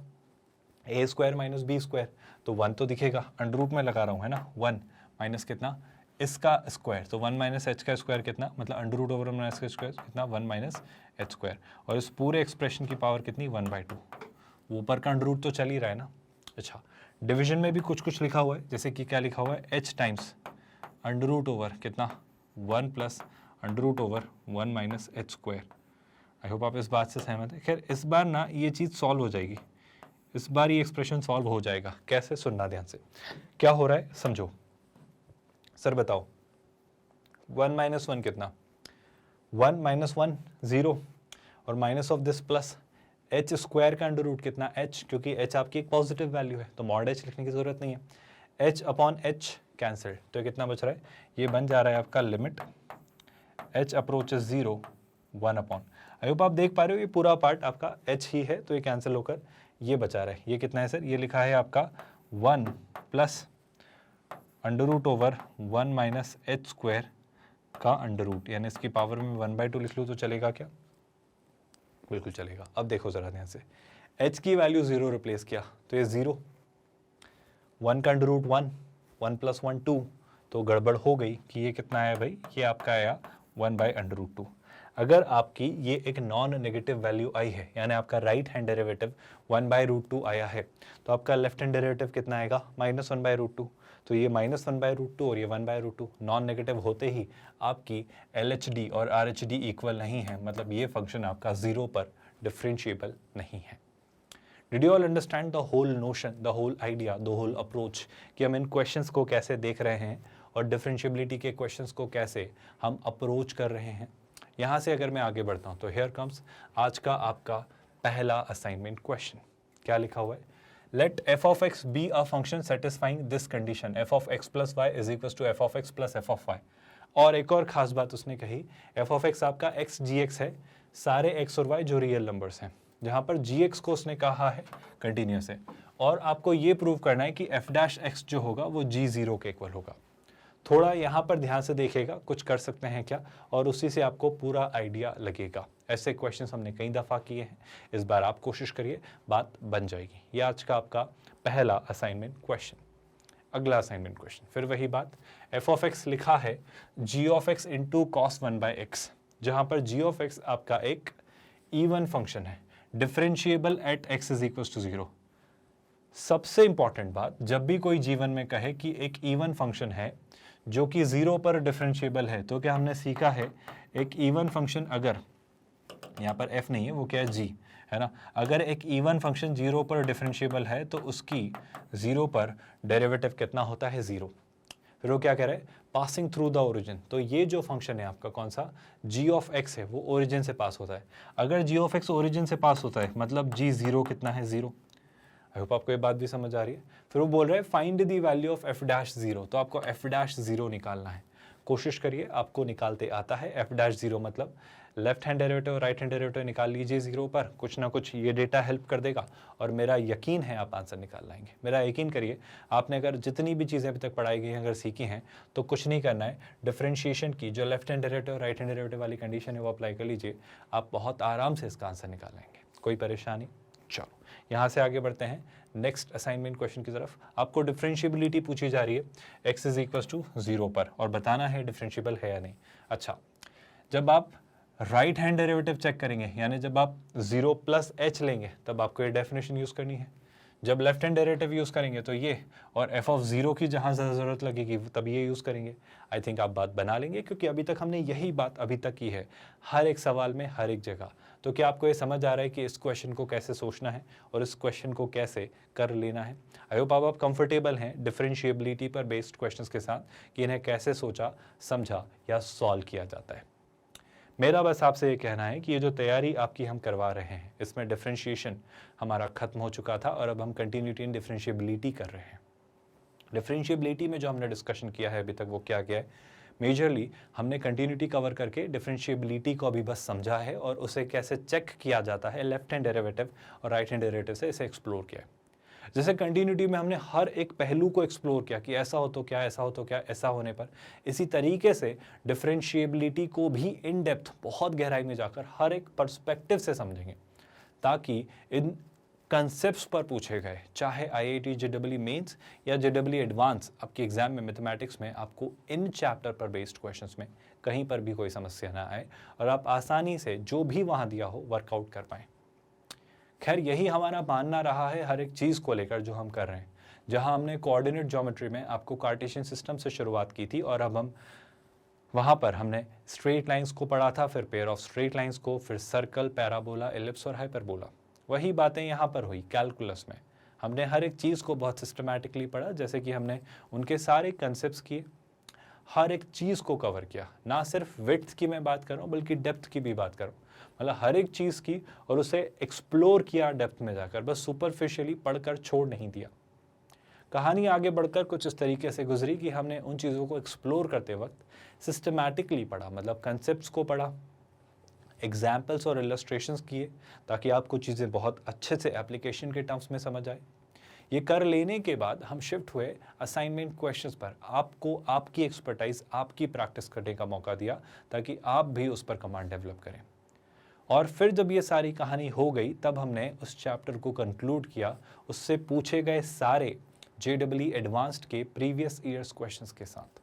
a square minus b square, तो 1 तो दिखेगा, अंडर रूट में लगा रहा हूँ, है ना। 1 माइनस कितना, इसका स्क्वायर, तो 1 माइनस एच का स्क्वायर कितना, मतलब अंडर रूट ओवर 1 माइनस का स्क्वायर कितना 1 माइनस एच स्क्वायर, और इस पूरे एक्सप्रेशन की पावर कितनी 1/2। ऊपर का अंडर रूट तो चल ही रहा है ना। अच्छा, डिवीजन में भी कुछ कुछ लिखा हुआ है, जैसे कि क्या लिखा हुआ है, h times under root over कितना 1 plus under root over 1 minus h square. I hope आप इस बात से सहमत है। खैर इस बार ना ये चीज़ सॉल्व हो जाएगी, इस बार ये एक्सप्रेशन सॉल्व हो जाएगा। कैसे, सुनना ध्यान से। क्या हो रहा है समझो, सर बताओ 1 माइनस 1 कितना, 1 माइनस 1 0, और minus of this plus H square का अंडर रूट कितना h, क्योंकि h आपकी एक पॉजिटिव वैल्यू है तो मॉड h लिखने की जरूरत नहीं है। h अपॉन h कैंसिल, तो कितना बच रहा है, ये बन जा रहा है आपका लिमिट h अप्रोचेस 0 1 अपॉन। आई होप आप देख पा रहे हो ये पूरा पार्ट आपका h ही है, तो ये कैंसिल होकर ये बचा रहा है। ये कितना है सर, ये लिखा है आपका 1 plus under root over 1 minus h square का अंडर रूट, यानी इसकी पावर में 1/2 लिख लूँ तो चलेगा क्या, बिल्कुल चलेगा। अब देखो ज़रा ध्यान से, h की वैल्यू 0 रिप्लेस किया तो ये 0, 1 का अंडर रूट 1, 1 प्लस 1 2, तो गड़बड़ हो गई कि ये कितना आया भाई, ये आपका आया 1/√2। अगर आपकी ये एक नॉन नेगेटिव वैल्यू आई है, यानी आपका राइट हैंड डेरिवेटिव 1/√2 आया है, तो आपका लेफ्ट हैंड डेरिवेटिव कितना आएगा, -1/√2। तो ये -1/√2 और ये 1/√2 नॉन नेगेटिव होते ही आपकी LHD और RHD इक्वल नहीं है, मतलब ये फंक्शन आपका 0 पर डिफरेंशिएबल नहीं है। Did you all understand the whole notion, the whole idea, the whole approach, कि हम इन क्वेश्चंस को कैसे देख रहे हैं और डिफरेंशिएबिलिटी के क्वेश्चंस को कैसे हम अप्रोच कर रहे हैं। यहाँ से अगर मैं आगे बढ़ता हूँ तो हियर कम्स आज का आपका पहला असाइनमेंट क्वेश्चन। क्या लिखा हुआ है, late f of x be a function satisfying this condition, f of x plus y is equals to f of x plus f of y। और एक और खास बात उसने कही, f of x आपका x gx है, सारे x और y जो रियल नंबर्स हैं, जहाँ पर gx को उसने कहा है कंटिन्यूस है, और आपको ये प्रूव करना है कि f डैश x जो होगा वो g0 के इक्वल होगा। थोड़ा यहाँ पर ध्यान से देखिएगा, कुछ कर सकते हैं क्या, और उसी से आपको पूरा आइडिया लगेगा। ऐसे क्वेश्चंस हमने कई दफ़ा किए हैं, इस बार आप कोशिश करिए, बात बन जाएगी। ये आज का आपका पहला असाइनमेंट क्वेश्चन। अगला असाइनमेंट क्वेश्चन फिर वही बात, f of x लिखा है g of x into cos 1/x, जहाँ पर g of x आपका एक इवन फंक्शन है, differentiable at x is equal to 0। सबसे इंपॉर्टेंट बात, जब भी कोई जीवन में कहे कि एक इवन फंक्शन है जो कि 0 पर डिफरेंशिएबल है, तो क्या हमने सीखा है, एक इवन फंक्शन अगर यहाँ पर f नहीं है, वो क्या है g, है ना। अगर एक इवन फंक्शन 0 पर डिफरेंशिएबल है तो उसकी 0 पर डेरिवेटिव कितना होता है, 0। फिर वो क्या कह रहा है, पासिंग थ्रू द ओरिजिन, तो ये जो फंक्शन है आपका कौन सा, g ऑफ x है, वो ओरिजिन से पास होता है। अगर g ऑफ x ओरिजिन से पास होता है मतलब g0 कितना है, 0। आई होप आपको ये बात भी समझ आ रही है। फिर वो बोल रहे हैं find the value of F dash zero, तो आपको एफ डैश जीरो निकालना है। कोशिश करिए, आपको निकालते आता है। एफ डैश जीरो मतलब लेफ्ट हैंड डेरिवेटिव और राइट हैंड डेरिवेटिव निकाल लीजिए जीरो पर, कुछ ना कुछ ये डेटा हेल्प कर देगा और मेरा यकीन है आप आंसर निकाल लाएंगे। मेरा यकीन करिए, आपने अगर जितनी भी चीज़ें अभी तक पढ़ाई गई हैं अगर सीखी हैं तो कुछ नहीं करना है, डिफरेंशिएशन की जो लेफ्ट हैंड डेरिवेटिव और राइट हैंड डेरिवेटिव वाली कंडीशन है वो अप्लाई कर लीजिए, आप बहुत आराम से इसका आंसर निकाल लेंगे। कोई परेशानी? चलो यहाँ से आगे बढ़ते हैं नेक्स्ट असाइनमेंट क्वेश्चन की तरफ। आपको डिफरेंशिएबिलिटी पूछी जा रही है x इज इक्वल टू 0 पर और बताना है डिफरेंशिएबल है या नहीं। अच्छा, जब आप राइट हैंड डेरिवेटिव चेक करेंगे यानी जब आप 0 प्लस h लेंगे तब आपको ये डेफिनेशन यूज़ करनी है। जब लेफ्ट हैंड डेरिवेटिव यूज़ करेंगे तो ये, और f ऑफ 0 की जहाँ ज़रूरत लगेगी तब ये यूज़ करेंगे। आई थिंक आप बात बना लेंगे क्योंकि अभी तक हमने यही बात अभी तक की है हर एक सवाल में हर एक जगह। तो क्या आपको ये समझ आ रहा है कि इस क्वेश्चन को कैसे सोचना है और इस क्वेश्चन को कैसे कर लेना है? आई होप आप कंफर्टेबल हैं डिफरेंशिएबिलिटी पर बेस्ड क्वेश्चंस के साथ कि इन्हें कैसे सोचा, समझा या सॉल्व किया जाता है। मेरा बस आपसे ये कहना है कि ये जो तैयारी आपकी हम करवा रहे हैं इसमें डिफरेंशिएशन हमारा खत्म हो चुका था और अब हम कंटिन्यूटी इन डिफरेंशिएबिलिटी कर रहे हैं। डिफरेंशिएबिलिटी में जो हमने डिस्कशन किया है अभी तक वो क्या है? मेजरली हमने कंटिन्यूटी कवर करके डिफरेंशिएबिलिटी को अभी बस समझा है और उसे कैसे चेक किया जाता है लेफ्ट हैंड डेरिवेटिव और राइट हैंड डेरिवेटिव से इसे एक्सप्लोर किया है। जैसे कंटिन्यूटी में हमने हर एक पहलू को एक्सप्लोर किया कि ऐसा हो तो क्या, ऐसा हो तो क्या, ऐसा होने पर, इसी तरीके से डिफरेंशिएबिलिटी को भी इन डेप्थ बहुत गहराई में जाकर हर एक पर्सपेक्टिव से समझेंगे ताकि इन कंसेप्ट्स पर पूछे गए, चाहे IIT JEE मेंस या JEE एडवांस आपके एग्जाम में मैथमेटिक्स में, आपको इन चैप्टर पर बेस्ड क्वेश्चंस में कहीं पर भी कोई समस्या ना आए और आप आसानी से जो भी वहाँ दिया हो वर्कआउट कर पाएँ। खैर यही हमारा मानना रहा है हर एक चीज़ को लेकर जो हम कर रहे हैं। जहाँ हमने कोऑर्डिनेट ज्योमेट्री में आपको कार्टेशियन सिस्टम से शुरुआत की थी और अब हम वहाँ पर हमने स्ट्रेट लाइंस को पढ़ा था, फिर पेयर ऑफ स्ट्रेट लाइंस को, फिर सर्कल, पैराबोला, एलिप्स और हाइपरबोला। वही बातें यहाँ पर हुई कैलकुलस में। हमने हर एक चीज़ को बहुत सिस्टमैटिकली पढ़ा, जैसे कि हमने उनके सारे कंसेप्ट्स किए, हर एक चीज़ को कवर किया। ना सिर्फ विड्थ की मैं बात कर रहा हूँ बल्कि डेप्थ की भी बात कर रहा हूँ, मतलब हर एक चीज़ की, और उसे एक्सप्लोर किया डेप्थ में जाकर, बस सुपरफिशियली पढ़कर छोड़ नहीं दिया। कहानी आगे बढ़कर कुछ इस तरीके से गुजरी कि हमने उन चीज़ों को एक्सप्लोर करते वक्त सिस्टमैटिकली पढ़ा, मतलब कंसेप्ट्स को पढ़ा, एग्जाम्पल्स और इलस्ट्रेशंस किए ताकि आपको चीज़ें बहुत अच्छे से एप्लीकेशन के टर्म्स में समझ आए। ये कर लेने के बाद हम शिफ्ट हुए असाइनमेंट क्वेश्चंस पर। आपको आपकी एक्सपर्टाइज, आपकी प्रैक्टिस करने का मौका दिया ताकि आप भी उस पर कमांड डेवलप करें। और फिर जब ये सारी कहानी हो गई तब हमने उस चैप्टर को कंक्लूड किया उससे पूछे गए सारे JEE एडवांस्ड के प्रीवियस ईयर्स क्वेश्चंस के साथ।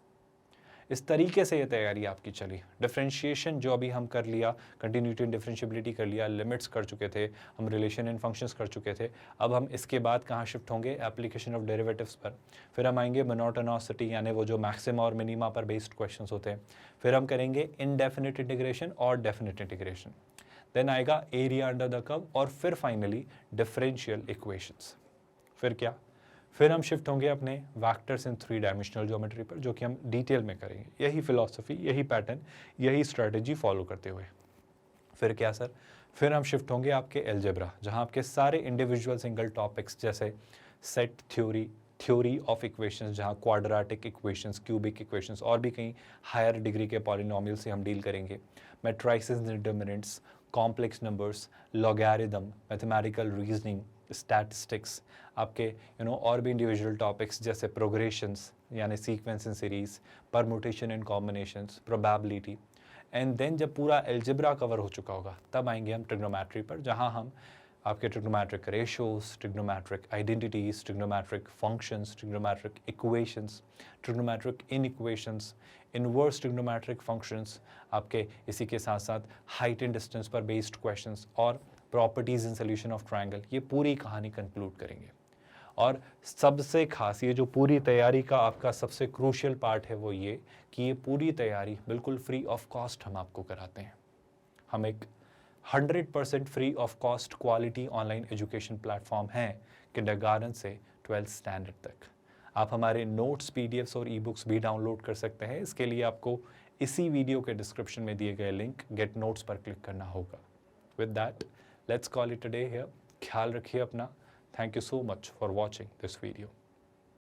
इस तरीके से ये तैयारी आपकी चली। डिफरेंशिएशन जो अभी हम कर लिया, कंटिन्यूटी एंड डिफरेंशिएबिलिटी कर लिया, लिमिट्स कर चुके थे, हम रिलेशन इन फंक्शंस कर चुके थे। अब हम इसके बाद कहाँ शिफ्ट होंगे? एप्लीकेशन ऑफ डेरिवेटिव्स पर। फिर हम आएंगे मोनोटोनिसिटी यानी वो जो मैक्सिमा और मिनिमा पर बेस्ड क्वेश्चंस होते हैं। फिर हम करेंगे इनडेफिनिट इंटीग्रेशन और डेफिनिट इंटीग्रेशन। देन आएगा एरिया अंडर द कर्व और फिर फाइनली डिफरेंशियल इक्वेशंस। फिर क्या? फिर हम शिफ्ट होंगे अपने वेक्टर्स इन 3 डायमेंशनल ज्योमेट्री पर, जो कि हम डिटेल में करेंगे। यही फिलॉसफी, यही पैटर्न, यही स्ट्रेटजी फॉलो करते हुए। फिर क्या सर? फिर हम शिफ्ट होंगे आपके एल्जेब्रा, जहां आपके सारे इंडिविजुअल सिंगल टॉपिक्स जैसे set theory, theory of equations, जहां क्वाड्रेटिक इक्वेशंस, क्यूबिक इक्वेशंस और भी कई हायर डिग्री के पॉलिनोमियल से हम डील करेंगे। Matrices, determinants, complex numbers, logarithm, mathematical reasoning, statistics, आपके और भी इंडिविजुअल टॉपिक्स जैसे प्रोग्रेशंस यानी sequence and series, permutation and combinations, probability. And then जब पूरा एल्जेब्रा कवर हो चुका होगा तब आएंगे हम ट्रिग्नोमेट्री पर, जहां हम आपके trigonometric ratios, trigonometric identities, trigonometric functions, trigonometric equations, trigonometric inequations, inverse trigonometric functions, आपके इसी के साथ साथ हाइट एंड डिस्टेंस पर बेस्ड क्वेश्चंस और properties in solution of triangle. ये पूरी कहानी कंक्लूड करेंगे। और सबसे खास ये जो पूरी तैयारी का आपका सबसे क्रूशियल पार्ट है वो ये कि ये पूरी तैयारी बिल्कुल फ्री ऑफ कॉस्ट हम आपको कराते हैं। हम एक 100% free of cost quality online education platform है किंडरगार्टन से 12th स्टैंडर्ड तक। आप हमारे नोट्स, PDFs और ई-बुक्स भी डाउनलोड कर सकते हैं। इसके लिए आपको इसी वीडियो के डिस्क्रिप्शन में दिए गए लिंक गेट नोट्स पर क्लिक करना होगा। With that let's call it a day here. ख्याल रखिए अपना, thank you so much for watching this video.